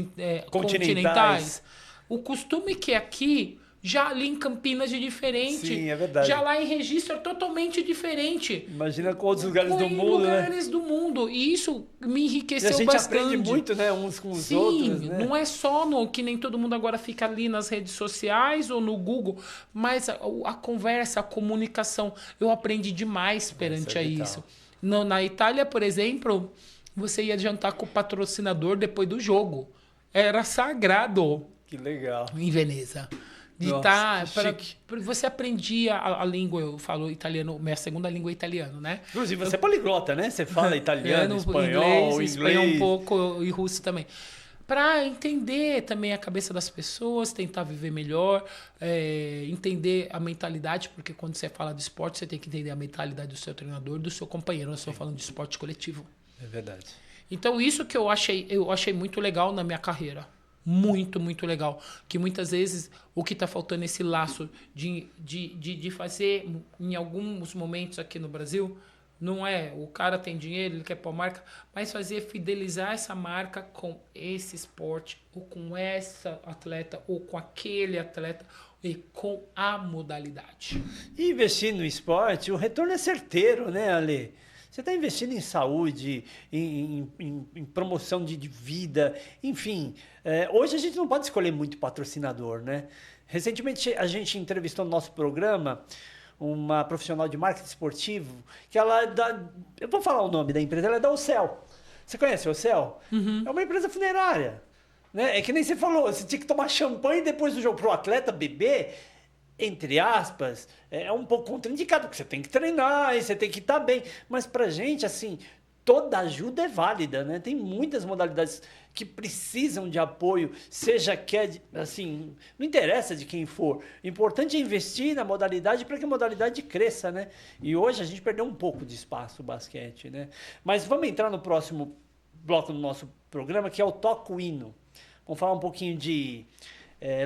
[SPEAKER 2] continentais. O costume que é aqui... Já ali em Campinas é diferente.
[SPEAKER 1] Sim, é verdade.
[SPEAKER 2] Já lá em Registro é totalmente diferente.
[SPEAKER 1] Imagina com outros lugares do mundo,
[SPEAKER 2] lugares do mundo. E isso me enriqueceu bastante.
[SPEAKER 1] E a gente aprende muito, né? Uns com os outros, né?
[SPEAKER 2] Não é só que nem todo mundo agora fica ali nas redes sociais ou no Google, mas a conversa, a comunicação. Eu aprendi demais perante a isso. Na Itália, por exemplo, você ia jantar com o patrocinador depois do jogo. Era sagrado.
[SPEAKER 1] Que legal.
[SPEAKER 2] Em Veneza. Você aprendia a língua, eu falo italiano, minha segunda língua é italiano, né?
[SPEAKER 1] Inclusive, você é poliglota, né? Você fala italiano, espanhol, inglês.
[SPEAKER 2] Um pouco e russo também. Para entender também a cabeça das pessoas, tentar viver melhor, entender a mentalidade, porque quando você fala de esporte, você tem que entender a mentalidade do seu treinador, do seu companheiro. Nós estamos falando de esporte coletivo.
[SPEAKER 1] É verdade.
[SPEAKER 2] Então, isso que eu achei muito legal na minha carreira. Muito, muito legal. Que muitas vezes o que está faltando é esse laço de fazer, em alguns momentos aqui no Brasil, não é o cara tem dinheiro, ele quer pôr marca, mas fazer fidelizar essa marca com esse esporte, ou com essa atleta, ou com aquele atleta, e com a modalidade.
[SPEAKER 1] E investir no esporte, o retorno é certeiro, né, Ale? Você está investindo em saúde, em promoção de vida, enfim. Hoje a gente não pode escolher muito patrocinador, né? Recentemente a gente entrevistou no nosso programa uma profissional de marketing esportivo, que ela dá, eu vou falar o nome da empresa, ela é da Ocel. Você conhece a Ocel? É uma empresa funerária. Né? É que nem você falou, você tinha que tomar champanhe depois do jogo para o atleta beber, entre aspas, é um pouco contraindicado, porque você tem que treinar, e você tem que estar bem. Mas pra gente, assim, toda ajuda é válida, né? Tem muitas modalidades que precisam de apoio, seja que é, assim, não interessa de quem for. O importante é investir na modalidade para que a modalidade cresça, né? E hoje a gente perdeu um pouco de espaço o basquete, né? Mas vamos entrar no próximo bloco do nosso programa, que é o Toca o Hino. Vamos falar um pouquinho de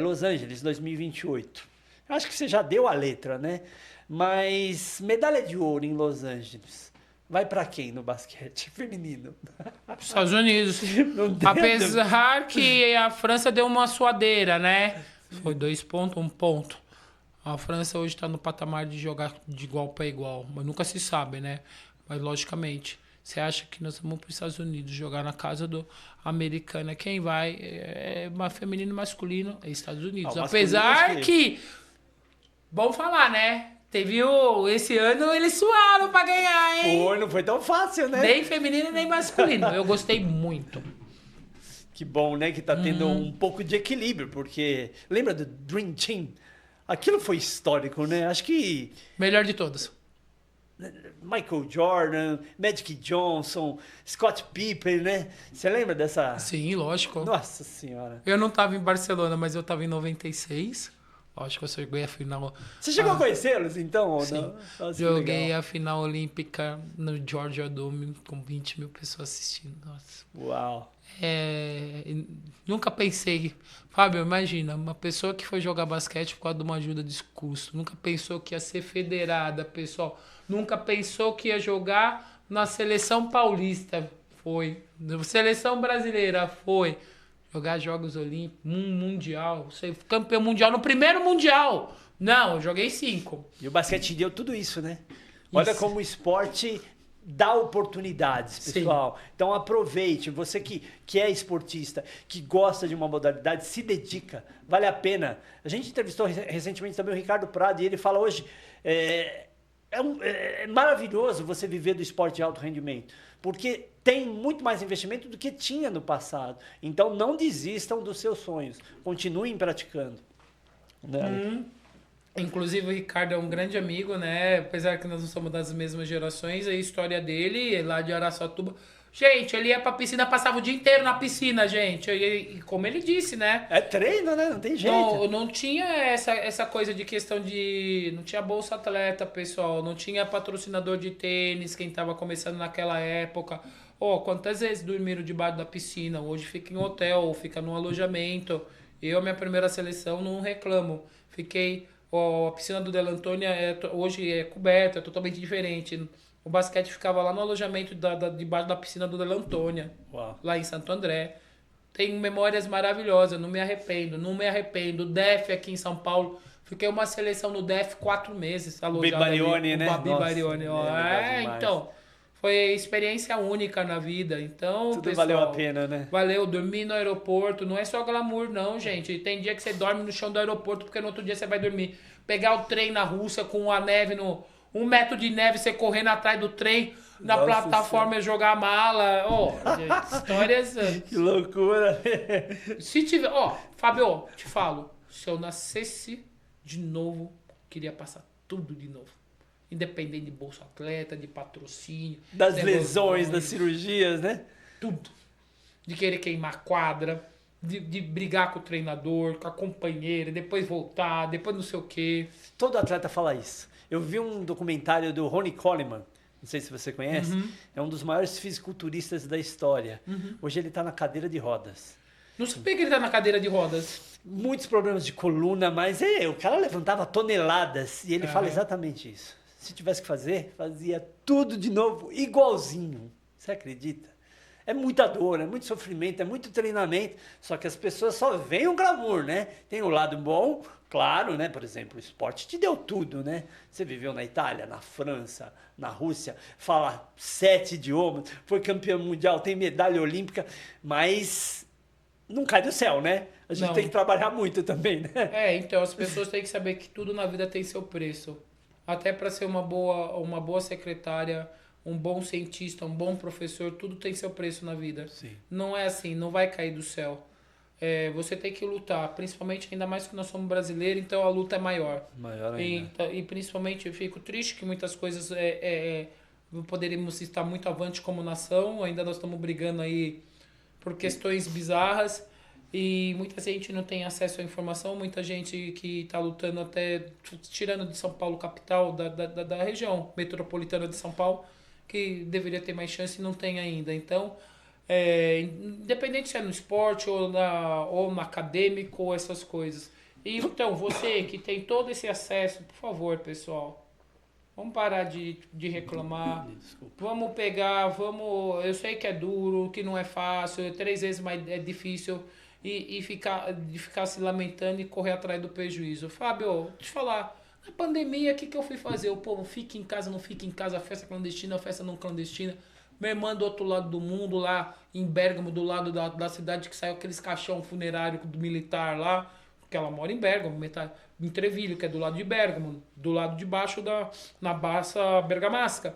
[SPEAKER 1] Los Angeles 2028. Eu acho que você já deu a letra, né? Mas medalha de ouro em Los Angeles vai para quem no basquete feminino?
[SPEAKER 2] Estados Unidos. Apesar que a França deu uma suadeira, né? Foi 2 pontos, 1 ponto. A França hoje está no patamar de jogar de igual para igual, mas nunca se sabe, né? Mas logicamente, você acha que nós vamos para os Estados Unidos jogar na casa do americana? Quem vai? Feminino e masculino é Estados Unidos. Apesar que, vamos falar, né? Teve esse ano eles suaram pra ganhar, hein?
[SPEAKER 1] Pô, não foi tão fácil, né?
[SPEAKER 2] Nem feminino, nem masculino. Eu gostei muito.
[SPEAKER 1] Que bom, né? Que tá tendo um pouco de equilíbrio, porque lembra do Dream Team? Aquilo foi histórico, né? Acho que...
[SPEAKER 2] Melhor de todos.
[SPEAKER 1] Michael Jordan, Magic Johnson, Scott Pippen, né? Você lembra dessa...
[SPEAKER 2] Sim, lógico.
[SPEAKER 1] Nossa Senhora.
[SPEAKER 2] Eu não tava em Barcelona, mas eu tava em 96. Acho que eu cheguei a final...
[SPEAKER 1] Você chegou a conhecê-los, então? Ou
[SPEAKER 2] sim.
[SPEAKER 1] Não? Nossa,
[SPEAKER 2] joguei a final olímpica no Georgia Dome com 20 mil pessoas assistindo. Nossa.
[SPEAKER 1] Uau.
[SPEAKER 2] Nunca pensei... Fábio, imagina, uma pessoa que foi jogar basquete por causa de uma ajuda de custo. Nunca pensou que ia ser federada, pessoal. Nunca pensou que ia jogar na seleção paulista. Foi. Seleção brasileira. Foi. Jogar Jogos Olímpicos, Mundial, ser campeão mundial no primeiro Mundial. Não, eu joguei 5.
[SPEAKER 1] E o basquete deu tudo isso, né? Olha como o esporte dá oportunidades, pessoal. Sim. Então aproveite. Você que é esportista, que gosta de uma modalidade, se dedica. Vale a pena. A gente entrevistou recentemente também o Ricardo Prado e ele fala hoje... É maravilhoso você viver do esporte de alto rendimento, porque tem muito mais investimento do que tinha no passado. Então não desistam dos seus sonhos, continuem praticando. Né?
[SPEAKER 2] Inclusive o Ricardo é um grande amigo, né? Apesar que nós não somos das mesmas gerações, a história dele lá de Araçatuba... Gente, ele ia pra piscina, passava o dia inteiro na piscina, gente. E como ele disse, né?
[SPEAKER 1] É treino, né? Não tem jeito.
[SPEAKER 2] Não tinha essa coisa de questão de... Não tinha bolsa atleta, pessoal. Não tinha patrocinador de tênis, quem tava começando naquela época. Quantas vezes dormiram debaixo da piscina? Hoje fica em hotel, fica no alojamento. Eu, minha primeira seleção, não reclamo. Fiquei... a piscina do Del Antônia hoje é coberta, é totalmente diferente. O basquete ficava lá no alojamento debaixo da piscina do Del Antônia, lá em Santo André. Tenho memórias maravilhosas, não me arrependo. O DEF aqui em São Paulo, fiquei uma seleção no DEF 4 meses.
[SPEAKER 1] Babi Barione, né?
[SPEAKER 2] Babi Barione. Então, foi experiência única na vida. Então,
[SPEAKER 1] tudo
[SPEAKER 2] pessoal,
[SPEAKER 1] valeu a pena, né?
[SPEAKER 2] Valeu, dormir no aeroporto, não é só glamour não, gente. Tem dia que você dorme no chão do aeroporto, porque no outro dia você vai dormir. Pegar o trem na Rússia com a neve 1 metro de neve, você correndo atrás do trem, na plataforma e jogar a mala. Gente, histórias...
[SPEAKER 1] Que loucura!
[SPEAKER 2] Se tiver... Fábio, te falo. Se eu nascesse de novo, queria passar tudo de novo. Independente de bolsa atleta, de patrocínio.
[SPEAKER 1] Das lesões, das cirurgias, né?
[SPEAKER 2] Tudo. De querer queimar quadra, de brigar com o treinador, com a companheira, depois voltar, depois não sei o quê.
[SPEAKER 1] Todo atleta fala isso. Eu vi um documentário do Ronnie Coleman, não sei se você conhece, é um dos maiores fisiculturistas da história. Hoje ele está na cadeira de rodas.
[SPEAKER 2] Não sabia que ele está na cadeira de rodas.
[SPEAKER 1] Muitos problemas de coluna, mas o cara levantava toneladas e ele fala exatamente isso. Se tivesse que fazer, fazia tudo de novo, igualzinho. Você acredita? É muita dor, é muito sofrimento, é muito treinamento. Só que as pessoas só veem o glamour, né? Tem o lado bom, claro, né? Por exemplo, o esporte te deu tudo, né? Você viveu na Itália, na França, na Rússia, fala 7 idiomas, foi campeão mundial, tem medalha olímpica, mas não cai do céu, né? A gente tem que trabalhar muito também, né?
[SPEAKER 2] Então as pessoas têm que saber que tudo na vida tem seu preço. Até para ser uma boa secretária, um bom cientista, um bom professor, tudo tem seu preço na vida.
[SPEAKER 1] Sim.
[SPEAKER 2] Não é assim, não vai cair do céu. Você tem que lutar, principalmente, ainda mais que nós somos brasileiros, então a luta é maior.
[SPEAKER 1] Maior ainda.
[SPEAKER 2] E principalmente eu fico triste que muitas coisas poderíamos estar muito avante como nação, ainda nós estamos brigando aí por questões bizarras e muita gente não tem acesso à informação, muita gente que está lutando até tirando de São Paulo capital, da região metropolitana de São Paulo, que deveria ter mais chance e não tem ainda. Então, independente se é no esporte ou no acadêmico ou essas coisas. E, então, você que tem todo esse acesso, por favor, pessoal, vamos parar de reclamar. Desculpa. Vamos pegar, eu sei que é duro, que não é fácil, 3 vezes mais é difícil e ficar se lamentando e correr atrás do prejuízo. Fábio, deixa eu te falar, na pandemia, o que eu fui fazer? O povo fica em casa, não fica em casa, festa clandestina, festa não clandestina. Minha irmã do outro lado do mundo, lá em Bérgamo, do lado da cidade que saiu aqueles caixão funerário do militar lá, porque ela mora em Bérgamo, em Treviglio, que é do lado de Bérgamo, do lado de baixo na Baça Bergamasca.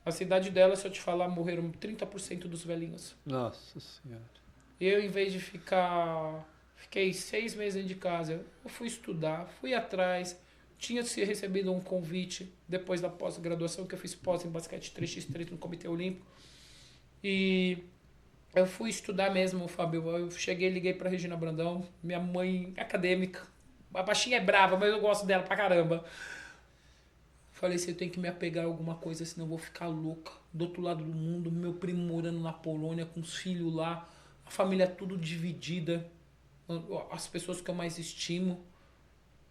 [SPEAKER 2] A cidade dela, se eu te falar, morreram 30% dos velhinhos.
[SPEAKER 1] Nossa Senhora.
[SPEAKER 2] Eu, em vez de fiquei 6 meses dentro de casa, eu fui estudar, fui atrás, tinha se recebido um convite depois da pós-graduação, que eu fiz pós em basquete 3x3 no Comitê Olímpico. E eu fui estudar mesmo, Fábio. Eu cheguei, liguei pra Regina Brandão, minha mãe acadêmica. A baixinha é brava, mas eu gosto dela pra caramba. Falei assim, eu tenho que me apegar a alguma coisa, senão eu vou ficar louca. Do outro lado do mundo, meu primo morando na Polônia, com os filhos lá, a família tudo dividida, as pessoas que eu mais estimo.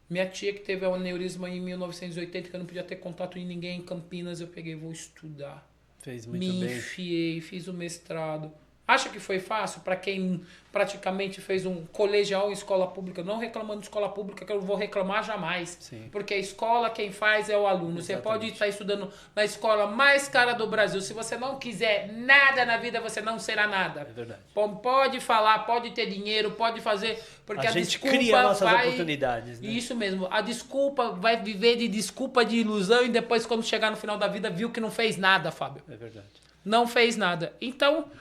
[SPEAKER 2] Minha tia que teve um aneurisma em 1980, que eu não podia ter contato de ninguém em Campinas, eu peguei, vou estudar.
[SPEAKER 1] Fez muito bem.
[SPEAKER 2] Me enfiei, fiz o mestrado. Acha que foi fácil para quem praticamente fez um colegial em escola pública? Não reclamando de escola pública, que eu não vou reclamar jamais.
[SPEAKER 1] Sim.
[SPEAKER 2] Porque a escola quem faz é o aluno. Exatamente. Você pode estar estudando na escola mais cara do Brasil. Se você não quiser nada na vida, você não será nada.
[SPEAKER 1] É verdade.
[SPEAKER 2] Pode falar, pode ter dinheiro, pode fazer. Porque a
[SPEAKER 1] gente
[SPEAKER 2] desculpa
[SPEAKER 1] cria nossas oportunidades. Né?
[SPEAKER 2] Isso mesmo. A desculpa vai viver de desculpa, de ilusão, e depois, quando chegar no final da vida, viu que não fez nada, Fábio.
[SPEAKER 1] É verdade.
[SPEAKER 2] Não fez nada. Então,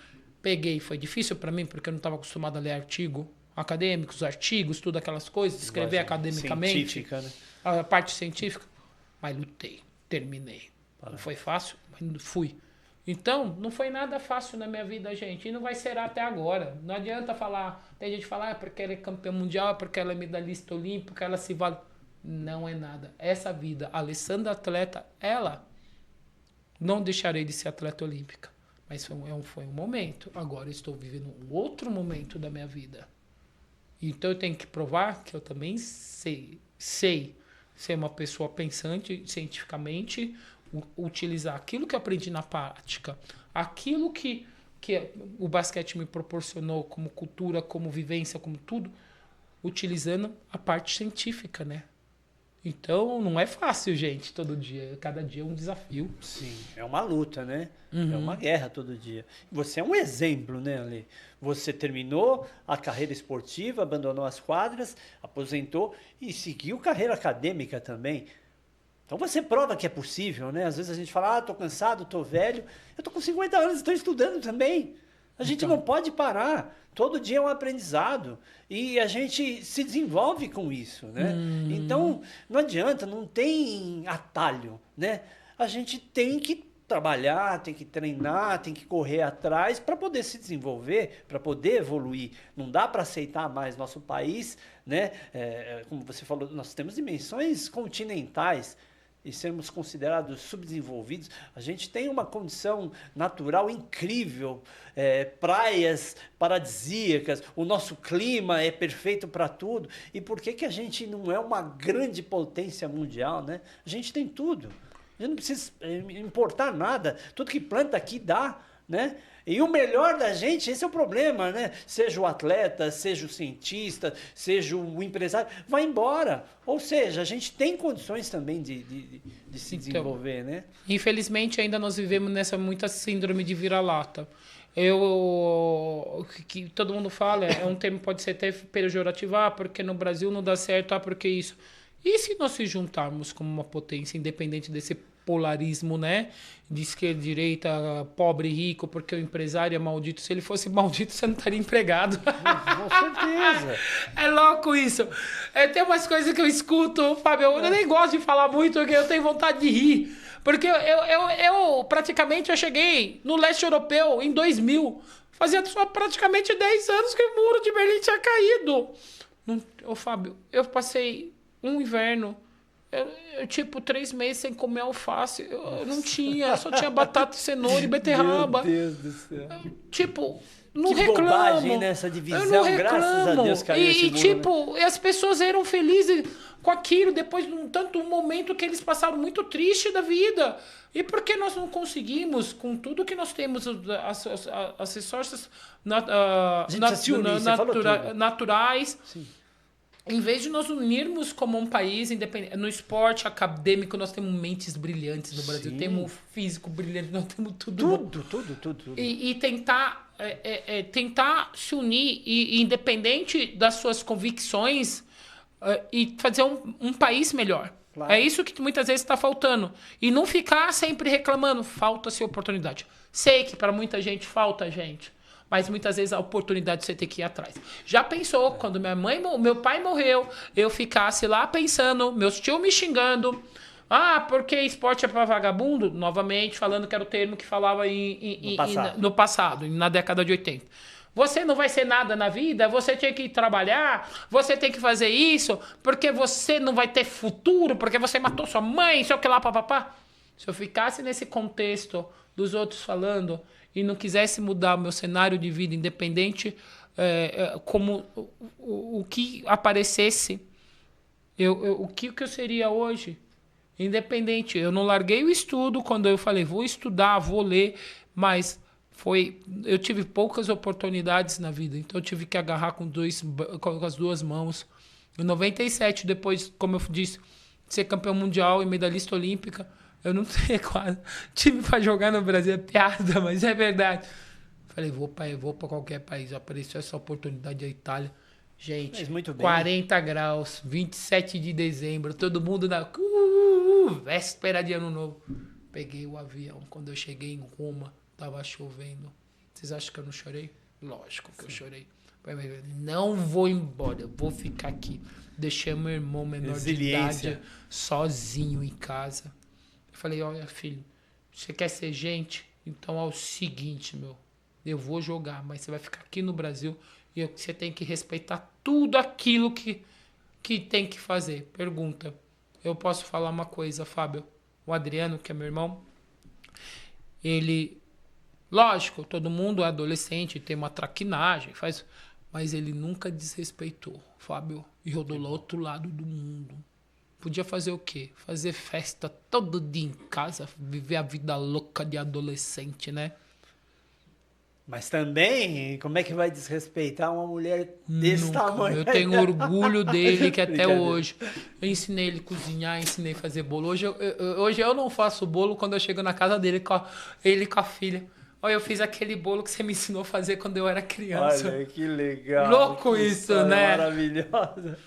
[SPEAKER 2] peguei. Foi difícil para mim, porque eu não estava acostumado a ler acadêmicos, artigos, tudo aquelas coisas, escrever academicamente.
[SPEAKER 1] Científica, né?
[SPEAKER 2] A parte científica. Mas lutei, terminei. Não foi fácil, mas fui. Então, não foi nada fácil na minha vida, gente. E não vai ser até agora. Não adianta falar... Tem gente que fala, porque ela é campeã mundial, porque ela é medalhista olímpica, ela se vale... Não é nada. Essa vida, a Alessandra atleta, ela... Não deixarei de ser atleta olímpica. Mas foi um momento. Agora eu estou vivendo um outro momento da minha vida. Então eu tenho que provar que eu também sei ser uma pessoa pensante cientificamente, utilizar aquilo que eu aprendi na prática, aquilo que o basquete me proporcionou como cultura, como vivência, como tudo, utilizando a parte científica, né? Então, não é fácil, gente, todo dia. Cada dia é um desafio.
[SPEAKER 1] Sim, é uma luta, né? É uma guerra todo dia. Você é um exemplo, né, Ale? Você terminou a carreira esportiva, abandonou as quadras, aposentou e seguiu carreira acadêmica também. Então você prova que é possível, né? Às vezes a gente fala, tô cansado, tô velho. Eu tô com 50 anos, estou estudando também. A gente não pode parar. Todo dia é um aprendizado. E a gente se desenvolve com isso, né? Então, não adianta, não tem atalho, né? A gente tem que trabalhar, tem que treinar, tem que correr atrás para poder se desenvolver, para poder evoluir. Não dá para aceitar mais nosso país, né? Como você falou, nós temos dimensões continentais e sermos considerados subdesenvolvidos. A gente tem uma condição natural incrível, praias paradisíacas, o nosso clima é perfeito para tudo. E por que a gente não é uma grande potência mundial, né? A gente tem tudo. A gente não precisa importar nada. Tudo que planta aqui dá, né? E o melhor da gente, esse é o problema, né? Seja o atleta, seja o cientista, seja o empresário, vai embora. Ou seja, a gente tem condições também de se desenvolver, né?
[SPEAKER 2] Infelizmente, ainda nós vivemos nessa muita síndrome de vira-lata. Que todo mundo fala, é um termo pode ser até pejorativo, porque no Brasil não dá certo, porque isso. E se nós se juntarmos como uma potência, independente desse polarismo, né? De esquerda, direita, pobre e rico, porque o empresário é maldito. Se ele fosse maldito, você não estaria empregado.
[SPEAKER 1] Com certeza.
[SPEAKER 2] É louco isso. Tem umas coisas que eu escuto, Fábio, eu nem gosto de falar muito, porque eu tenho vontade de rir. Porque eu praticamente eu cheguei no leste europeu em 2000. Fazia só praticamente 10 anos que o muro de Berlim tinha caído. Fábio, eu passei um inverno, tipo 3 meses sem comer alface. Eu não tinha, só tinha batata, cenoura e beterraba.
[SPEAKER 1] Meu Deus do céu.
[SPEAKER 2] Tipo, não
[SPEAKER 1] que
[SPEAKER 2] reclamo.
[SPEAKER 1] Bobagem nessa divisão,
[SPEAKER 2] eu não reclamo.
[SPEAKER 1] Graças a Deus caiu esse muro,
[SPEAKER 2] tipo, né? As pessoas eram felizes com aquilo depois de um momento que eles passaram muito triste da vida. E por que nós não conseguimos, com tudo que nós temos, as resources naturais,
[SPEAKER 1] sim,
[SPEAKER 2] em vez de nós unirmos como um país independente, no esporte acadêmico nós temos mentes brilhantes no Brasil, temos físico brilhante, nós temos tudo. Tudo. E tentar se unir, e independente das suas convicções, e fazer um país melhor. Claro. É isso que muitas vezes está faltando. E não ficar sempre reclamando, falta-se oportunidade. Sei que para muita gente falta, gente. Mas muitas vezes a oportunidade você tem que ir atrás. Já pensou, quando meu pai morreu, eu ficasse lá pensando, meus tios me xingando, porque esporte é para vagabundo? Novamente, falando que era o termo que falava no passado, na década de 80. Você não vai ser nada na vida, você tem que trabalhar, você tem que fazer isso, porque você não vai ter futuro, porque você matou sua mãe, sei o que lá, papapá. Se eu ficasse nesse contexto dos outros falando e não quisesse mudar o meu cenário de vida, independente como o que aparecesse, o que eu seria hoje? Independente, eu não larguei o estudo quando eu falei, vou estudar, vou ler, mas eu tive poucas oportunidades na vida, então eu tive que agarrar com as 2 mãos. Em 97, depois, como eu disse, de ser campeão mundial e medalhista olímpica, eu não tenho quase time para jogar no Brasil, é piada, mas é verdade. Falei, vou para qualquer país. Apareceu essa oportunidade da Itália. Gente, muito bem. 40 graus, 27 de dezembro, todo mundo véspera de ano novo. Peguei o avião, quando eu cheguei em Roma, tava chovendo. Vocês acham que eu não chorei? Lógico que eu chorei. Não vou embora, eu vou ficar aqui. Deixei meu irmão menor de idade sozinho em casa. Eu falei, olha, filho, você quer ser gente? Então é o seguinte, eu vou jogar, mas você vai ficar aqui no Brasil e você tem que respeitar tudo aquilo que tem que fazer. Pergunta, eu posso falar uma coisa, Fábio? O Adriano, que é meu irmão, ele... Lógico, todo mundo é adolescente, tem uma traquinagem, mas ele nunca desrespeitou, Fábio. E eu do outro lado do mundo. Podia fazer o quê? Fazer festa todo dia em casa, viver a vida louca de adolescente, né?
[SPEAKER 1] Mas também, como é que vai desrespeitar uma mulher desse tamanho?
[SPEAKER 2] Eu tenho orgulho dele, que até hoje eu ensinei ele a cozinhar, ensinei a fazer bolo. Hoje eu não faço bolo quando eu chego na casa dele, ele com a filha. Olha, eu fiz aquele bolo que você me ensinou a fazer quando eu era criança.
[SPEAKER 1] Olha, que legal.
[SPEAKER 2] Louco isso, né?
[SPEAKER 1] Maravilhosa.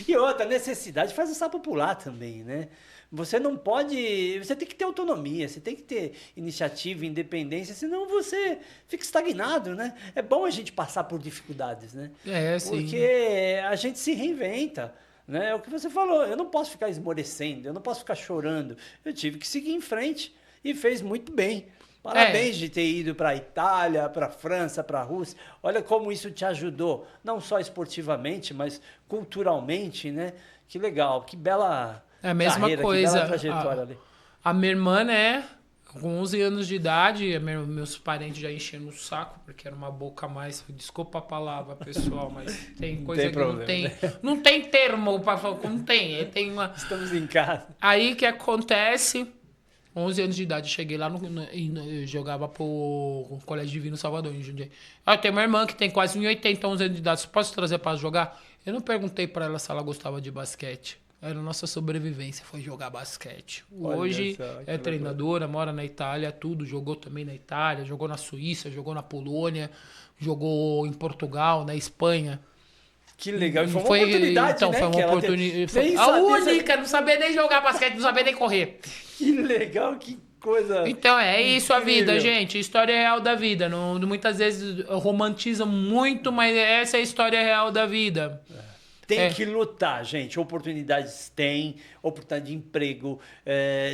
[SPEAKER 1] E outra, necessidade faz o sapo pular também, né? Você não pode... Você tem que ter autonomia, você tem que ter iniciativa, independência, senão você fica estagnado, né? É bom a gente passar por dificuldades, né?
[SPEAKER 2] Sim.
[SPEAKER 1] Porque a gente se reinventa, né? É o que você falou, eu não posso ficar esmorecendo, eu não posso ficar chorando. Eu tive que seguir em frente e fez muito bem. Parabéns de ter ido para a Itália, para a França, para a Rússia. Olha como isso te ajudou, não só esportivamente, mas culturalmente, né? Que legal, que bela
[SPEAKER 2] É a mesma
[SPEAKER 1] carreira,
[SPEAKER 2] coisa.
[SPEAKER 1] que bela trajetória ali.
[SPEAKER 2] A minha irmã, né? Com 11 anos de idade, meus parentes já encheram o saco, porque era uma boca a mais. Desculpa a palavra, pessoal, mas tem coisa que problema, não tem. Né? Não tem termo para falar, não tem. Tem uma...
[SPEAKER 1] Estamos em casa.
[SPEAKER 2] Aí que acontece... 11 anos de idade, cheguei lá eu jogava pro Colégio Divino Salvador, em Jundiaí. Eu tenho uma irmã que tem quase 1,80, 11 anos de idade. Posso trazer para jogar? Eu não perguntei para ela se ela gostava de basquete. Era a nossa sobrevivência, foi jogar basquete. Hoje é treinadora, mora na Itália, tudo. Jogou também na Itália, jogou na Suíça, jogou na Polônia, jogou em Portugal, na Espanha.
[SPEAKER 1] Que legal, foi uma oportunidade,
[SPEAKER 2] então,
[SPEAKER 1] né?
[SPEAKER 2] Foi uma oportunidade. A única, não saber nem jogar basquete, não saber nem correr.
[SPEAKER 1] Que legal, que coisa.
[SPEAKER 2] Então, é isso a vida, gente. História real da vida. Não, muitas vezes romantizam muito, mas essa é a história real da vida.
[SPEAKER 1] Tem que lutar, gente. Oportunidades tem, oportunidade de emprego,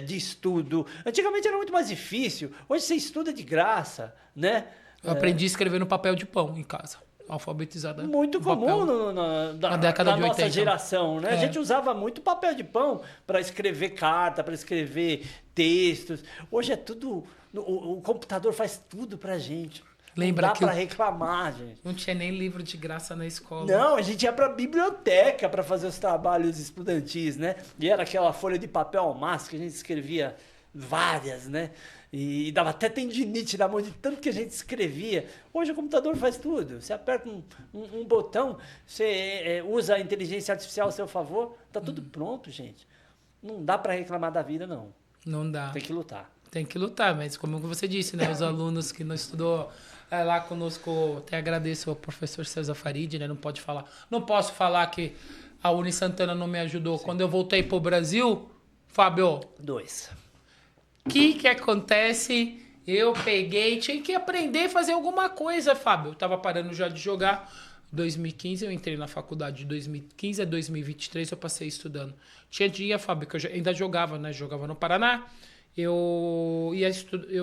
[SPEAKER 1] de estudo. Antigamente era muito mais difícil. Hoje você estuda de graça, né?
[SPEAKER 2] Eu aprendi a escrever no papel de pão em casa. Alfabetizada.
[SPEAKER 1] Muito comum na década de 80. Nossa geração, né? A gente usava muito papel de pão para escrever carta, para escrever textos. Hoje é tudo... O computador faz tudo pra gente.
[SPEAKER 2] Lembra
[SPEAKER 1] não dá para reclamar, gente.
[SPEAKER 2] Não tinha nem livro de graça na escola.
[SPEAKER 1] Não, a gente ia pra biblioteca para fazer os trabalhos estudantis, né? E era aquela folha de papel ao máximo que a gente escrevia várias, né? E dava até tendinite na mão de tanto que a gente escrevia. Hoje o computador faz tudo. Você aperta um botão, você usa a inteligência artificial a seu favor, tá tudo pronto, gente. Não dá para reclamar da vida, não.
[SPEAKER 2] Não dá.
[SPEAKER 1] Tem que lutar.
[SPEAKER 2] Tem que lutar, mas como você disse, né? Os alunos que não estudou lá conosco, até agradeço ao professor César Farid, né? Não posso falar que a Uni Santana não me ajudou. Sim. Quando eu voltei pro Brasil, Fábio...
[SPEAKER 1] 2.
[SPEAKER 2] O que acontece? Eu peguei, tinha que aprender a fazer alguma coisa, Fábio. Eu tava parando já de jogar. 2015 eu entrei na faculdade. De 2015 a 2023 eu passei estudando. Tinha dia, Fábio, que eu ainda jogava, né? Jogava no Paraná. Eu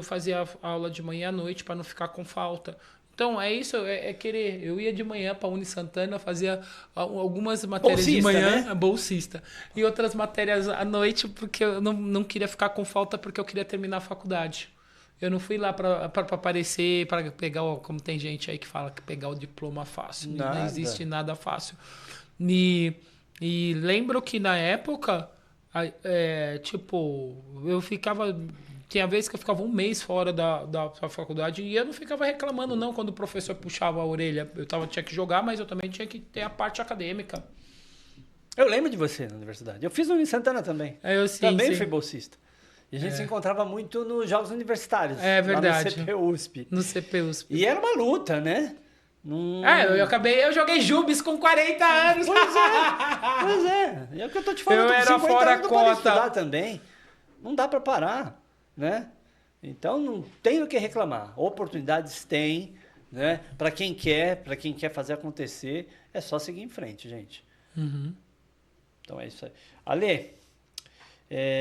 [SPEAKER 2] fazia aula de manhã à noite para não ficar com falta. Então, é isso, é querer. Eu ia de manhã para a Uni Santana, fazia algumas matérias bolsista, de manhã, né? Bolsista, e outras matérias à noite, porque eu não queria ficar com falta, porque eu queria terminar a faculdade. Eu não fui lá para aparecer, para pegar, como tem gente aí que fala que pegar o diploma fácil. Não existe nada fácil. E lembro que na época, eu ficava... Tinha vezes que eu ficava um mês fora da faculdade e eu não ficava reclamando, não, quando o professor puxava a orelha. Tinha que jogar, mas eu também tinha que ter a parte acadêmica.
[SPEAKER 1] Eu lembro de você na universidade. Eu fiz no em Santana também. Também fui bolsista. E a gente se encontrava muito nos jogos universitários.
[SPEAKER 2] É verdade.
[SPEAKER 1] Lá no CPUSP.
[SPEAKER 2] No CPUSP.
[SPEAKER 1] E era uma luta, né?
[SPEAKER 2] Eu joguei Jubes com 40 anos.
[SPEAKER 1] Pois é. E é o que eu tô te falando.
[SPEAKER 2] Eu era fora a cota.
[SPEAKER 1] Também. Não dá para parar, né? Então não tem o que reclamar. Oportunidades tem, né? Para quem quer fazer acontecer, é só seguir em frente, gente.
[SPEAKER 2] Uhum.
[SPEAKER 1] Então é isso aí. Ale,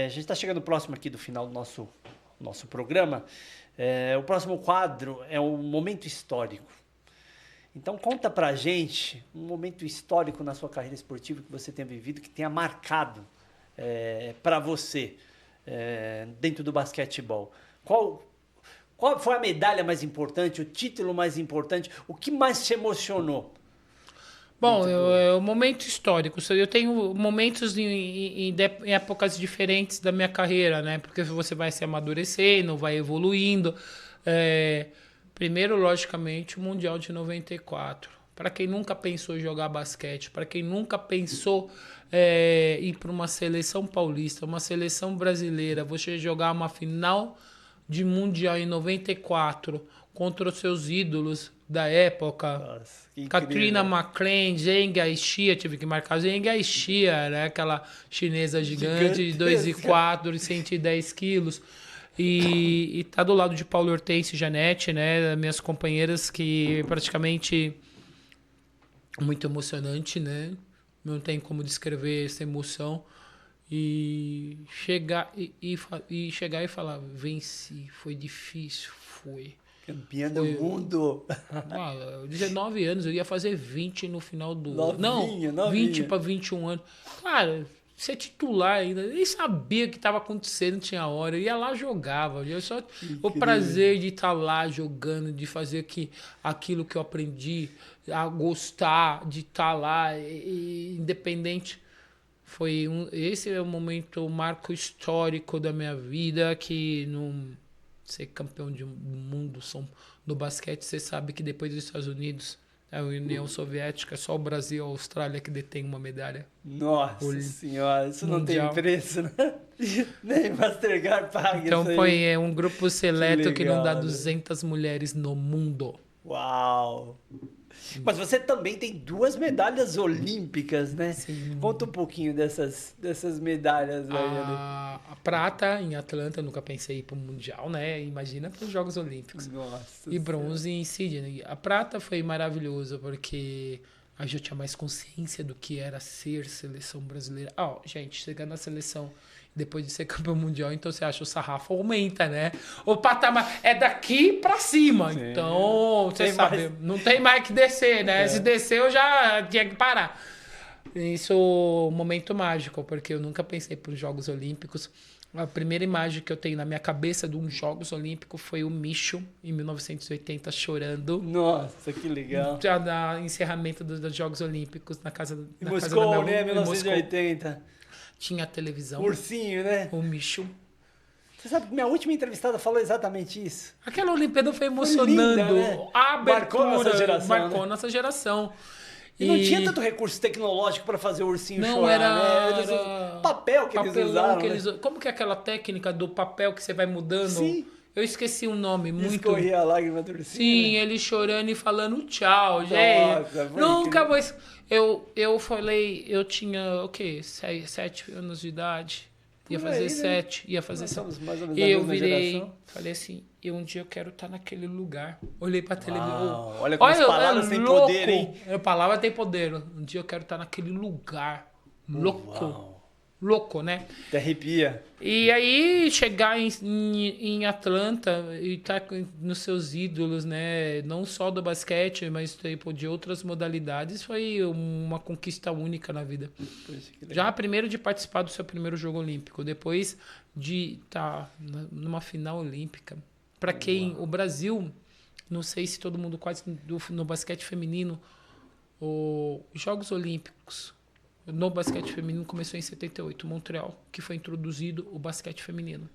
[SPEAKER 1] a gente está chegando próximo aqui do final do nosso programa. O próximo quadro é o momento histórico. Então conta pra gente um momento histórico na sua carreira esportiva que você tenha vivido, que tenha marcado para você dentro do basquetebol. Qual foi a medalha mais importante, o título mais importante, o que mais te emocionou?
[SPEAKER 2] Bom, o momento histórico. Eu tenho momentos em épocas diferentes da minha carreira, né? Porque você vai se amadurecendo, vai evoluindo. Primeiro, logicamente, o Mundial de 94. Para quem nunca pensou em jogar basquete, para quem nunca pensou ir para uma seleção paulista, uma seleção brasileira, você jogar uma final de Mundial em 94 contra os seus ídolos da época. Nossa, Katrina McClain, Zheng Aishia, tive que marcar Zheng Aishia, né? Aquela chinesa gigante de 2,4 e 110 quilos. E tá do lado de Paulo Hortense e Janete, né? Minhas companheiras, que praticamente muito emocionante, né? Não tem como descrever essa emoção. E chegar e falar, venci, foi difícil, foi.
[SPEAKER 1] Campeã do mundo.
[SPEAKER 2] 19 anos, eu ia fazer 20 no final do ano.
[SPEAKER 1] Novinha.
[SPEAKER 2] 20 para 21 anos. Cara, ser titular ainda, nem sabia o que estava acontecendo, tinha hora. Eu ia lá, jogava. Eu só o prazer de estar lá jogando, de fazer aquilo que eu aprendi, a gostar de estar lá, independente. Esse é o momento, o marco histórico da minha vida, que não ser campeão do mundo no basquete, você sabe que depois dos Estados Unidos, a União Soviética, só o Brasil e a Austrália que detém uma medalha.
[SPEAKER 1] Nossa senhora, isso mundial. Não tem preço, né? Nem Mastercard paga
[SPEAKER 2] então
[SPEAKER 1] isso aí.
[SPEAKER 2] foi um grupo seleto que não dá 200 mulheres no mundo.
[SPEAKER 1] Uau! Mas você também tem 2 medalhas olímpicas, né?
[SPEAKER 2] Sim.
[SPEAKER 1] Conta um pouquinho dessas medalhas aí.
[SPEAKER 2] A prata em Atlanta, eu nunca pensei em ir para o Mundial, né? Imagina para os Jogos Olímpicos.
[SPEAKER 1] Nossa.
[SPEAKER 2] E bronze em Sydney. A prata foi maravilhoso, porque a gente tinha mais consciência do que era ser seleção brasileira. Gente, chegar na seleção depois de ser campeão mundial, então você acha o sarrafo aumenta, né? O patamar é daqui pra cima. Sim. Então, você sabe, não tem mais que descer, né? Se descer, eu já tinha que parar. Isso é um momento mágico, porque eu nunca pensei para os Jogos Olímpicos. A primeira imagem que eu tenho na minha cabeça de uns Jogos Olímpicos foi o Micho, em 1980, chorando.
[SPEAKER 1] Nossa, que legal.
[SPEAKER 2] Já no encerramento dos Jogos Olímpicos na casa
[SPEAKER 1] da Moscou, né? 1980.
[SPEAKER 2] Tinha a televisão.
[SPEAKER 1] Ursinho, né?
[SPEAKER 2] O Micho.
[SPEAKER 1] Você sabe que minha última entrevistada falou exatamente isso.
[SPEAKER 2] Aquela Olimpíada foi emocionando.
[SPEAKER 1] Foi linda, né?
[SPEAKER 2] A abertura
[SPEAKER 1] marcou nossa geração. E não tinha tanto recurso tecnológico para fazer o ursinho chorar, né? Era papel que eles usaram. Né?
[SPEAKER 2] Como que é aquela técnica do papel que você vai mudando? Sim. Eu esqueci o nome. Muito.
[SPEAKER 1] Escorria a lágrima do ursinho.
[SPEAKER 2] Sim, ele chorando e falando tchau, gente. Nunca vou... Eu falei, eu tinha, 7 anos de idade. Ia fazer 7, ia fazer 7. E eu virei, falei assim, um dia eu quero estar naquele lugar. Olhei pra televisão.
[SPEAKER 1] Olha como as palavras têm poder, hein?
[SPEAKER 2] A palavra tem poder. Um dia eu quero estar naquele lugar. Louco.
[SPEAKER 1] Uau.
[SPEAKER 2] Louco, né?
[SPEAKER 1] Te arrepia.
[SPEAKER 2] E aí, chegar em Atlanta e estar nos seus ídolos, né? Não só do basquete, mas tipo, de outras modalidades, foi uma conquista única na vida. Já primeiro de participar do seu primeiro jogo olímpico, depois de estar numa final olímpica. Para quem o Brasil, não sei se todo mundo quase no basquete feminino, os Jogos Olímpicos no basquete feminino começou em 78, Montreal, que foi introduzido o basquete feminino.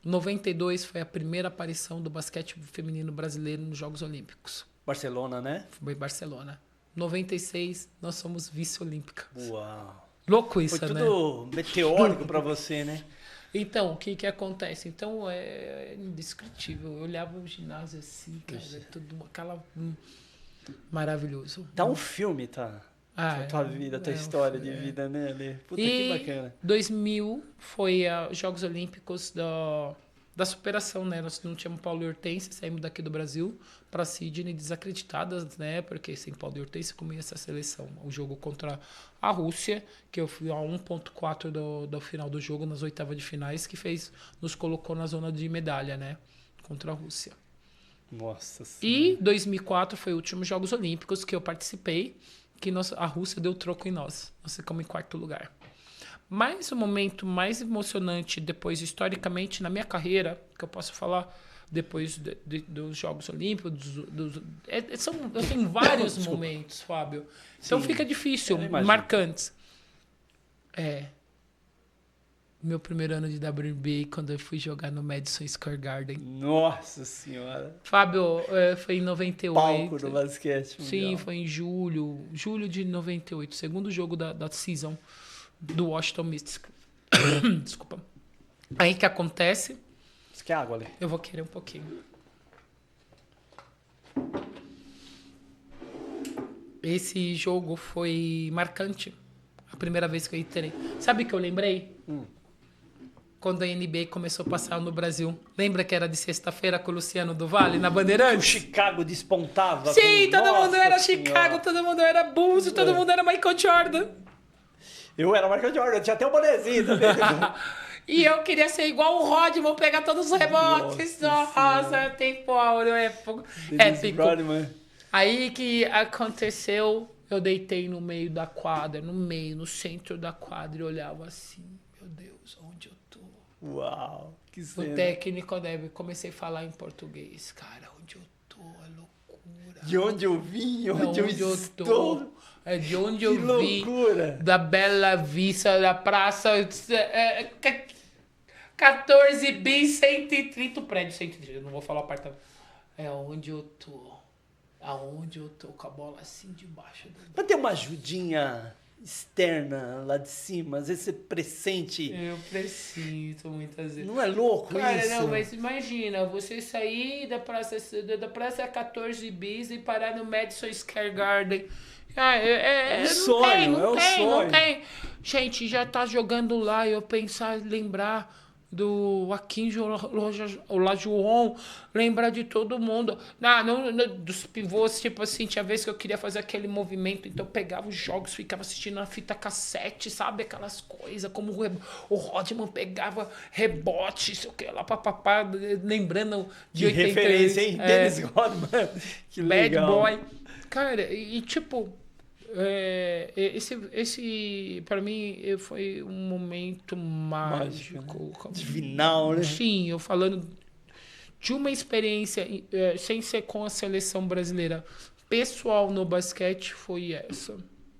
[SPEAKER 2] 92 foi a primeira aparição do basquete feminino brasileiro nos Jogos Olímpicos.
[SPEAKER 1] Barcelona, né?
[SPEAKER 2] Foi Barcelona. 96, nós somos vice-olímpica.
[SPEAKER 1] Uau!
[SPEAKER 2] Louco isso,
[SPEAKER 1] né?
[SPEAKER 2] Foi
[SPEAKER 1] tudo meteórico para você, né?
[SPEAKER 2] Então, o que acontece? Então, é indescritível. Eu olhava o ginásio assim, cara, tudo aquela... maravilhoso.
[SPEAKER 1] Tá um filme, tá? Tua vida, tua história de vida, né, Lê? Puta, que bacana.
[SPEAKER 2] 2000 foi os Jogos Olímpicos da superação, né? Nós não tínhamos Paulo e Hortência, saímos daqui do Brasil para Sydney desacreditadas, né? Porque sem Paulo e Hortência começa a seleção. O jogo contra a Rússia, que eu fui a 1.4 do final do jogo, nas oitavas de finais, que nos colocou na zona de medalha, né? Contra a Rússia.
[SPEAKER 1] Nossa Senhora.
[SPEAKER 2] E 2004 foi o último Jogos Olímpicos que eu participei, que a Rússia deu troco em nós. Nós ficamos em 4º lugar. Mas o momento mais emocionante, depois, historicamente, na minha carreira, que eu posso falar depois dos Jogos Olímpicos, eu tenho vários momentos, Fábio. Então fica difícil, marcantes. Meu primeiro ano de WNBA, quando eu fui jogar no Madison Square Garden.
[SPEAKER 1] Nossa Senhora!
[SPEAKER 2] Fábio, foi em 98.
[SPEAKER 1] Palco do basquete mundial.
[SPEAKER 2] Sim, foi em julho de 98. Segundo jogo da season do Washington Mystics. Desculpa. Aí que acontece...
[SPEAKER 1] Você quer água, ali?
[SPEAKER 2] Eu vou querer um pouquinho. Esse jogo foi marcante. A primeira vez que eu entrei. Sabe o que eu lembrei? Quando a NBA começou a passar no Brasil. Lembra que era de sexta-feira com o Luciano do Vale, na Bandeirantes?
[SPEAKER 1] O Chicago despontava.
[SPEAKER 2] Sim, todo mundo era Chicago, todo mundo era Bulls, todo mundo era Michael Jordan.
[SPEAKER 1] Eu era Michael Jordan, tinha até um bonezinho também.
[SPEAKER 2] E eu queria ser igual o Rod, vou pegar todos os rebotes. Nossa, tempo áureo, épico. Aí que aconteceu, eu deitei no meio da quadra, no centro da quadra, e olhava assim, meu Deus, onde eu tô?
[SPEAKER 1] Uau, que cena.
[SPEAKER 2] O técnico deve, comecei a falar em português, cara, onde eu tô? tô, é loucura.
[SPEAKER 1] De onde eu vim, onde eu estou.
[SPEAKER 2] É de onde
[SPEAKER 1] Que
[SPEAKER 2] eu
[SPEAKER 1] loucura.
[SPEAKER 2] vim, da Bela Vista, da praça... 14 bis, 130, o prédio 130, eu não vou falar apartamento. É onde eu tô. Aonde eu tô com a bola assim debaixo do...
[SPEAKER 1] Pra ter uma ajudinha externa lá de cima, às vezes você pressente.
[SPEAKER 2] Eu preciso muitas vezes.
[SPEAKER 1] Não é louco
[SPEAKER 2] Cara,
[SPEAKER 1] isso?
[SPEAKER 2] não, mas imagina, você sair da praça 14 bis e parar no Madison Square Garden. Ah,
[SPEAKER 1] um sonho,
[SPEAKER 2] não tem. Gente, já tá jogando lá e eu pensar, lembrar do Akinjo Olajuwon, lembrar de todo mundo. Dos pivôs, tipo assim, tinha vez que eu queria fazer aquele movimento, então eu pegava os jogos, ficava assistindo na fita cassete, sabe? Aquelas coisas, como o Rodman pegava rebote, sei o que lá, papapá, lembrando de
[SPEAKER 1] Que referência, hein? Dennis Rodman. Que legal.
[SPEAKER 2] Bad Boy. Cara, e tipo... esse para mim foi um momento mágico.
[SPEAKER 1] Né? Divinal, né?
[SPEAKER 2] Sim, eu falando de uma experiência sem ser com a seleção brasileira pessoal no basquete, foi essa.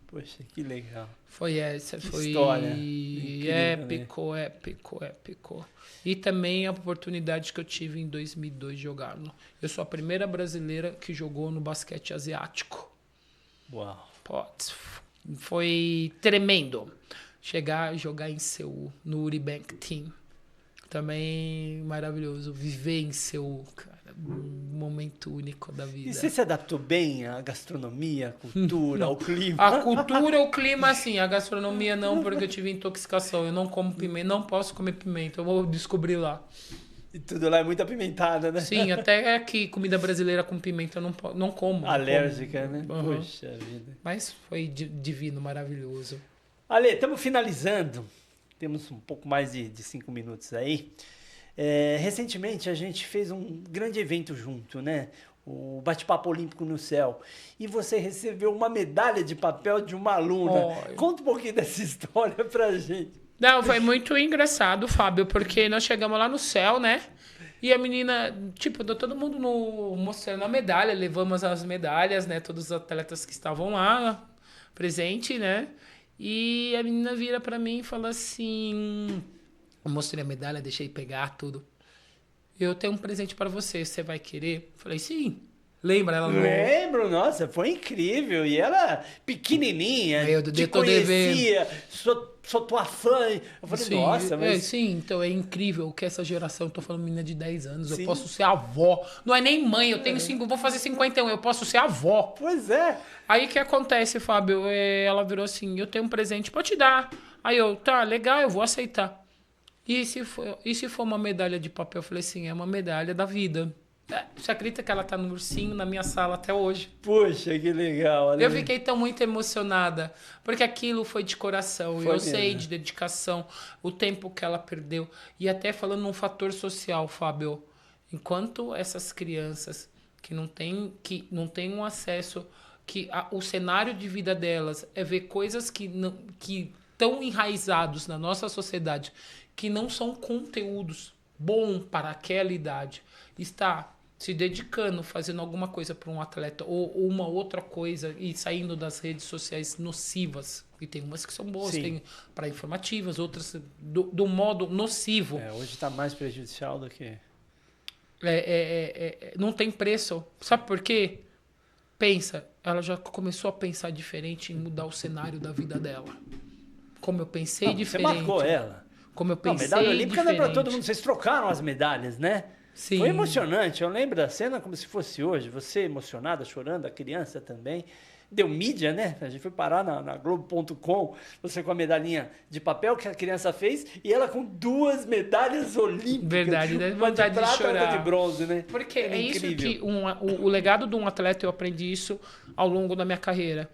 [SPEAKER 1] Poxa, que legal.
[SPEAKER 2] Foi essa,
[SPEAKER 1] que
[SPEAKER 2] foi
[SPEAKER 1] história.
[SPEAKER 2] épico, né? épico. E também a oportunidade que eu tive em 2002 de jogar. Eu sou a primeira brasileira que jogou no basquete asiático.
[SPEAKER 1] Uau.
[SPEAKER 2] Foi tremendo. Chegar e jogar em Seul, no Uribank Team. Também maravilhoso. Viver em Seul, cara. Um momento único da vida.
[SPEAKER 1] E você se adaptou bem à gastronomia, à cultura, ao clima?
[SPEAKER 2] A cultura, o clima, sim. A gastronomia não, porque eu tive intoxicação. Eu não como pimenta, não posso comer pimenta. Eu vou descobrir lá.
[SPEAKER 1] E tudo lá é muito apimentado, né?
[SPEAKER 2] Sim, até aqui, comida brasileira com pimenta eu não como.
[SPEAKER 1] Alérgica, né?
[SPEAKER 2] Uhum.
[SPEAKER 1] Poxa vida.
[SPEAKER 2] Mas foi divino, maravilhoso.
[SPEAKER 1] Ale, estamos finalizando. Temos um pouco mais de 5 minutos aí. Recentemente a gente fez um grande evento junto, né? O Bate-Papo Olímpico no Céu. E você recebeu uma medalha de papel de uma aluna. Conta um pouquinho dessa história pra gente.
[SPEAKER 2] Não, foi muito engraçado, Fábio, porque nós chegamos lá no céu, né? E a menina, tipo, todo mundo mostrando a medalha, levamos as medalhas, né? Todos os atletas que estavam lá, presente, né? E a menina vira pra mim e fala assim... Eu mostrei a medalha, deixei pegar tudo. Eu tenho um presente pra você, você vai querer? Falei, sim. Lembra? Ela não...
[SPEAKER 1] Lembro, nossa, foi incrível. E ela pequenininha,
[SPEAKER 2] eu
[SPEAKER 1] te conhecia, sou tua fã. Eu falei,
[SPEAKER 2] sim,
[SPEAKER 1] nossa, mas...
[SPEAKER 2] sim, então é incrível que essa geração, eu tô falando menina de 10 anos, sim. Eu posso ser avó. Não é nem mãe, eu tenho 5, vou fazer 51, eu posso ser avó.
[SPEAKER 1] Pois é.
[SPEAKER 2] Aí o que acontece, Fábio? Ela virou assim, eu tenho um presente pra te dar. Aí eu, tá, legal, eu vou aceitar. E se for uma medalha de papel? Eu falei assim, é uma medalha da vida. Você acredita que ela tá no ursinho na minha sala até hoje?
[SPEAKER 1] Poxa, que legal. Olha.
[SPEAKER 2] Eu fiquei muito emocionada, porque aquilo foi de coração. Eu sei de dedicação, o tempo que ela perdeu. E até falando num fator social, Fábio, enquanto essas crianças que não têm um acesso, o cenário de vida delas é ver coisas que estão enraizados na nossa sociedade, que não são conteúdos bons para aquela idade, está se dedicando, fazendo alguma coisa para um atleta ou uma outra coisa e saindo das redes sociais nocivas. E tem umas que são boas, sim, tem para informativas, outras do modo nocivo.
[SPEAKER 1] Hoje está mais prejudicial do que...
[SPEAKER 2] não tem preço. Sabe por quê? Pensa, ela já começou a pensar diferente em mudar o cenário da vida dela. Como eu pensei diferente.
[SPEAKER 1] Você marcou ela.
[SPEAKER 2] Como eu pensei
[SPEAKER 1] medalha olímpica
[SPEAKER 2] diferente.
[SPEAKER 1] não é para todo mundo. Vocês trocaram as medalhas, né?
[SPEAKER 2] Sim.
[SPEAKER 1] Foi emocionante. Eu lembro da cena como se fosse hoje. Você emocionada, chorando, a criança também. Deu mídia, né? A gente foi parar na Globo.com, você com a medalhinha de papel que a criança fez e ela com 2 medalhas olímpicas.
[SPEAKER 2] Verdade, né?
[SPEAKER 1] Uma de prata e outra de bronze, né?
[SPEAKER 2] Porque é isso que o legado de um atleta, eu aprendi isso ao longo da minha carreira.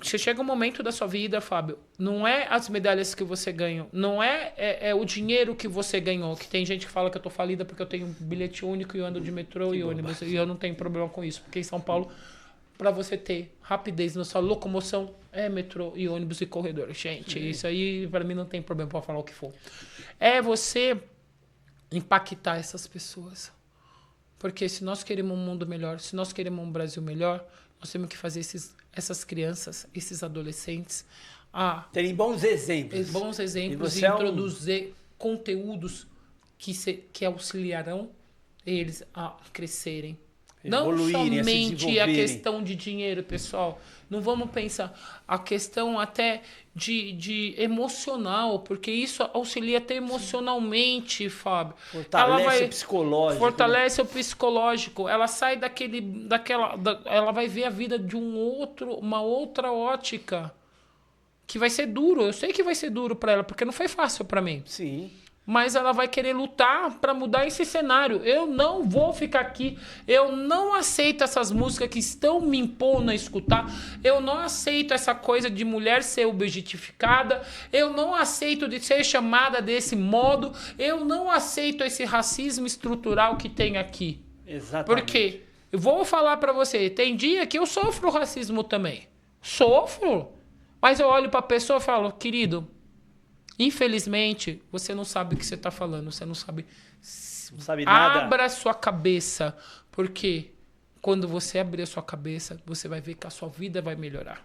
[SPEAKER 2] Você chega um momento da sua vida, Fábio, não é as medalhas que você ganhou, não é o dinheiro que você ganhou, que tem gente que fala que eu tô falida porque eu tenho um bilhete único e eu ando de metrô e ônibus, e eu não tenho problema com isso, porque em São Paulo, para você ter rapidez na sua locomoção, é metrô e ônibus e corredor. Gente, isso aí para mim não tem problema para falar o que for. É você impactar essas pessoas. Porque se nós queremos um mundo melhor, se nós queremos um Brasil melhor, nós temos que fazer essas crianças, esses adolescentes
[SPEAKER 1] terem bons exemplos.
[SPEAKER 2] Bons exemplos e introduzir conteúdos que auxiliarão eles a crescerem. Não somente a questão de dinheiro, pessoal. Não vamos pensar a questão até de emocional, porque isso auxilia até emocionalmente, Fábio.
[SPEAKER 1] Fortalece o psicológico.
[SPEAKER 2] Fortalece o psicológico. Ela sai ela vai ver a vida de uma outra ótica. Que vai ser duro. Eu sei que vai ser duro para ela, porque não foi fácil para mim.
[SPEAKER 1] Sim.
[SPEAKER 2] Mas ela vai querer lutar para mudar esse cenário. Eu não vou ficar aqui. Eu não aceito essas músicas que estão me impondo a escutar. Eu não aceito essa coisa de mulher ser objetificada. Eu não aceito de ser chamada desse modo. Eu não aceito esse racismo estrutural que tem aqui.
[SPEAKER 1] Exatamente.
[SPEAKER 2] Porque, eu vou falar para você, tem dia que eu sofro racismo também. Sofro. Mas eu olho para a pessoa e falo, querido, infelizmente, você não sabe o que você está falando, você não sabe
[SPEAKER 1] nada.
[SPEAKER 2] Abra a sua cabeça, porque quando você abrir a sua cabeça, você vai ver que a sua vida vai melhorar.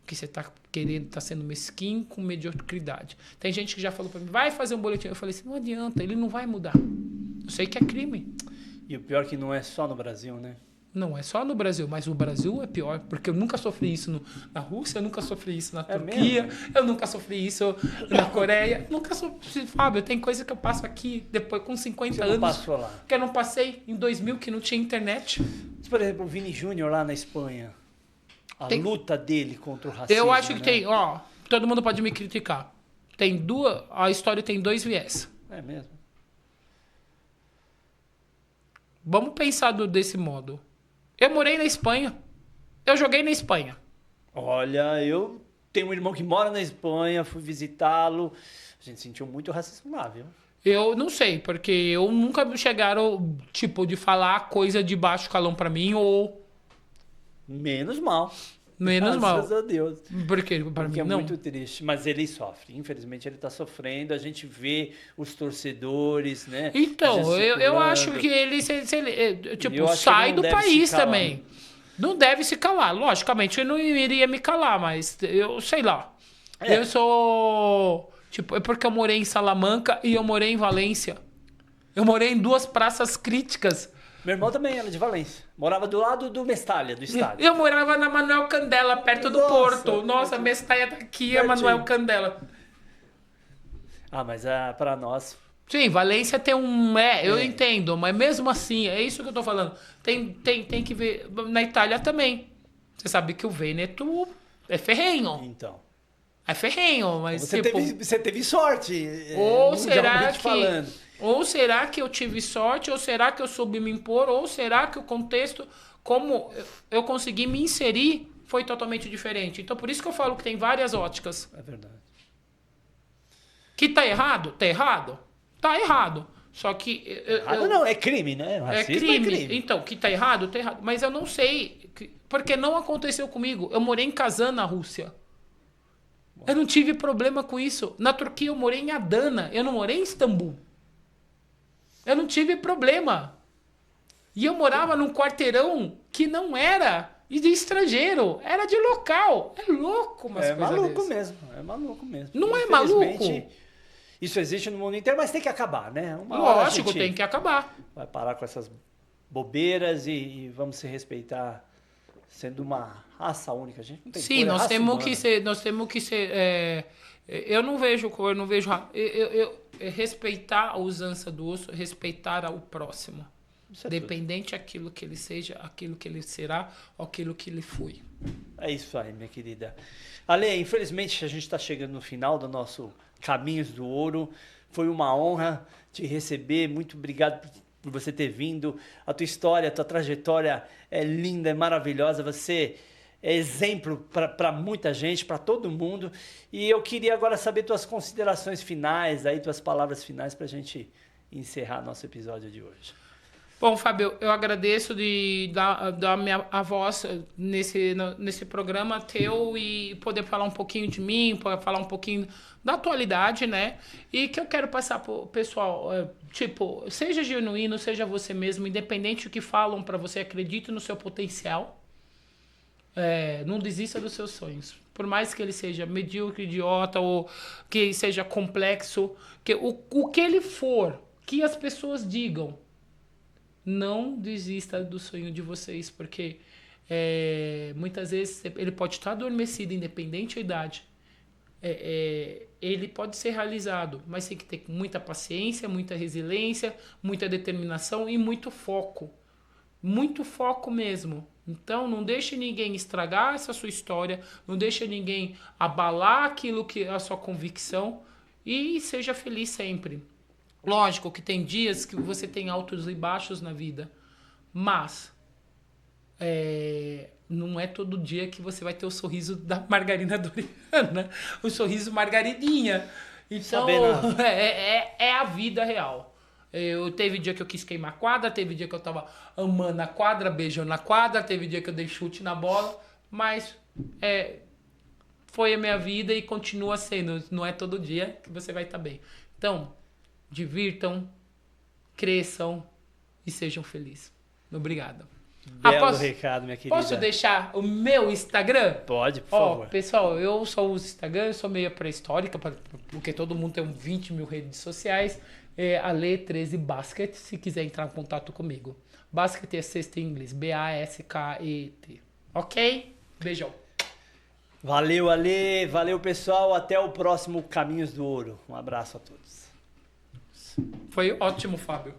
[SPEAKER 2] Que você está querendo, está sendo mesquinho com mediocridade. Tem gente que já falou para mim, vai fazer um boletim. Eu falei assim, não adianta, ele não vai mudar. Eu sei que é crime.
[SPEAKER 1] E o pior é que não é só no Brasil, né?
[SPEAKER 2] Não é só no Brasil, mas o Brasil é pior, porque eu nunca sofri isso na Rússia, eu nunca sofri isso na Turquia, eu nunca sofri isso na Coreia, nunca sofri, Fábio, tem coisa que eu passo aqui depois com 50 anos,
[SPEAKER 1] passou lá.
[SPEAKER 2] Que eu não passei em 2000, que não tinha internet.
[SPEAKER 1] Por exemplo, o Vini Júnior lá na Espanha, luta dele contra o racismo.
[SPEAKER 2] Eu acho que tem, todo mundo pode me criticar, a história tem 2 viés.
[SPEAKER 1] É mesmo?
[SPEAKER 2] Vamos pensar desse modo. Eu morei na Espanha. Eu joguei na Espanha.
[SPEAKER 1] Olha, eu tenho um irmão que mora na Espanha, fui visitá-lo. A gente sentiu muito racismo lá, viu?
[SPEAKER 2] Eu não sei, porque eu nunca me chegaram, de falar coisa de baixo calão pra mim ou...
[SPEAKER 1] Menos mal.
[SPEAKER 2] Menos mal.
[SPEAKER 1] Graças a Deus.
[SPEAKER 2] Porque
[SPEAKER 1] é muito triste. Mas ele sofre. Infelizmente, ele está sofrendo. A gente vê os torcedores, né?
[SPEAKER 2] Então, eu acho que ele sai do país também. Não deve se calar. Logicamente, eu não iria me calar, mas eu sei lá. Eu sou... é porque eu morei em Salamanca e eu morei em Valência. Eu morei em 2 praças críticas.
[SPEAKER 1] Meu irmão também era de Valência. Morava do lado do Mestalha, do estádio.
[SPEAKER 2] Eu morava na Manuel Candela, perto do Porto. Nossa, Mestalha tá aqui, a Manuel Candela.
[SPEAKER 1] Mas para nós...
[SPEAKER 2] Sim, Valência tem eu entendo, mas mesmo assim, é isso que eu tô falando. Tem que ver... Na Itália também. Você sabe que o Vêneto é ferrenho.
[SPEAKER 1] Então.
[SPEAKER 2] É ferrenho, mas
[SPEAKER 1] você teve sorte.
[SPEAKER 2] Ou será que eu tive sorte? Ou será que eu soube me impor? Ou será que o contexto, como eu consegui me inserir, foi totalmente diferente? Então, por isso que eu falo que tem várias óticas.
[SPEAKER 1] É verdade.
[SPEAKER 2] Que tá errado? Tá errado? Tá errado. Só que...
[SPEAKER 1] não, é crime, né? Racismo é crime.
[SPEAKER 2] Então, que tá errado? Tá errado. Mas eu não sei, porque não aconteceu comigo. Eu morei em Kazan, na Rússia. Eu não tive problema com isso. Na Turquia, eu morei em Adana. Eu não morei em Istambul. Eu não tive problema. E eu morava num quarteirão que não era de estrangeiro, era de local. É louco, mas
[SPEAKER 1] é maluco mesmo. É maluco mesmo.
[SPEAKER 2] Não é maluco?
[SPEAKER 1] Isso existe no mundo inteiro, mas tem que acabar, né?
[SPEAKER 2] Lógico, tem que acabar.
[SPEAKER 1] Vai parar com essas bobeiras e vamos se respeitar sendo uma raça única. A gente não tem
[SPEAKER 2] Sim, nós temos que ser. Eu não vejo cor, eu não vejo. Respeitar a usança do osso, respeitar ao próximo. Dependente daquilo que ele seja, aquilo que ele será, ou aquilo que ele foi.
[SPEAKER 1] É isso aí, minha querida. Ale, infelizmente a gente está chegando no final do nosso Caminhos do Ouro. Foi uma honra te receber. Muito obrigado por você ter vindo. A tua história, a tua trajetória é linda, é maravilhosa. Você é exemplo para muita gente, para todo mundo. E eu queria agora saber tuas considerações finais, tuas palavras finais para a gente encerrar nosso episódio de hoje.
[SPEAKER 2] Bom, Fábio, eu agradeço da minha a voz nesse programa teu e poder falar um pouquinho de mim, poder falar um pouquinho da atualidade, né? E que eu quero passar pro pessoal, tipo, seja genuíno, seja você mesmo, independente do que falam pra você, acredite no seu potencial. Não desista dos seus sonhos. Por mais que ele seja medíocre, idiota, ou que seja complexo, que o que ele for, que as pessoas digam, não desista do sonho de vocês, porque muitas vezes ele pode estar adormecido, independente da idade. Ele pode ser realizado, mas tem que ter muita paciência, muita resiliência, muita determinação e muito foco. Muito foco mesmo. Então, não deixe ninguém estragar essa sua história, não deixe ninguém abalar aquilo que é a sua convicção e seja feliz sempre. Lógico que tem dias que você tem altos e baixos na vida, mas não é todo dia que você vai ter o sorriso da Margarina Doriana, o sorriso Margaridinha. Então, é a vida real. Teve dia que eu quis queimar a quadra, teve dia que eu tava amando a quadra, beijando a quadra, teve dia que eu dei chute na bola, mas foi a minha vida e continua sendo. Não é todo dia que você vai estar bem. Então, divirtam, cresçam e sejam felizes. Obrigado.
[SPEAKER 1] Belo recado, minha querida.
[SPEAKER 2] Posso deixar o meu Instagram?
[SPEAKER 1] Pode, por favor.
[SPEAKER 2] Pessoal, eu só uso Instagram, eu sou meio pré-histórica, porque todo mundo tem 20 mil redes sociais. Ale13 Basket, se quiser entrar em contato comigo. Basket é cesta em inglês, B-A-S-K-E-T. Ok? Beijão.
[SPEAKER 1] Valeu, Ale. Valeu, pessoal. Até o próximo Caminhos do Ouro. Um abraço a todos.
[SPEAKER 2] Foi ótimo, Fábio.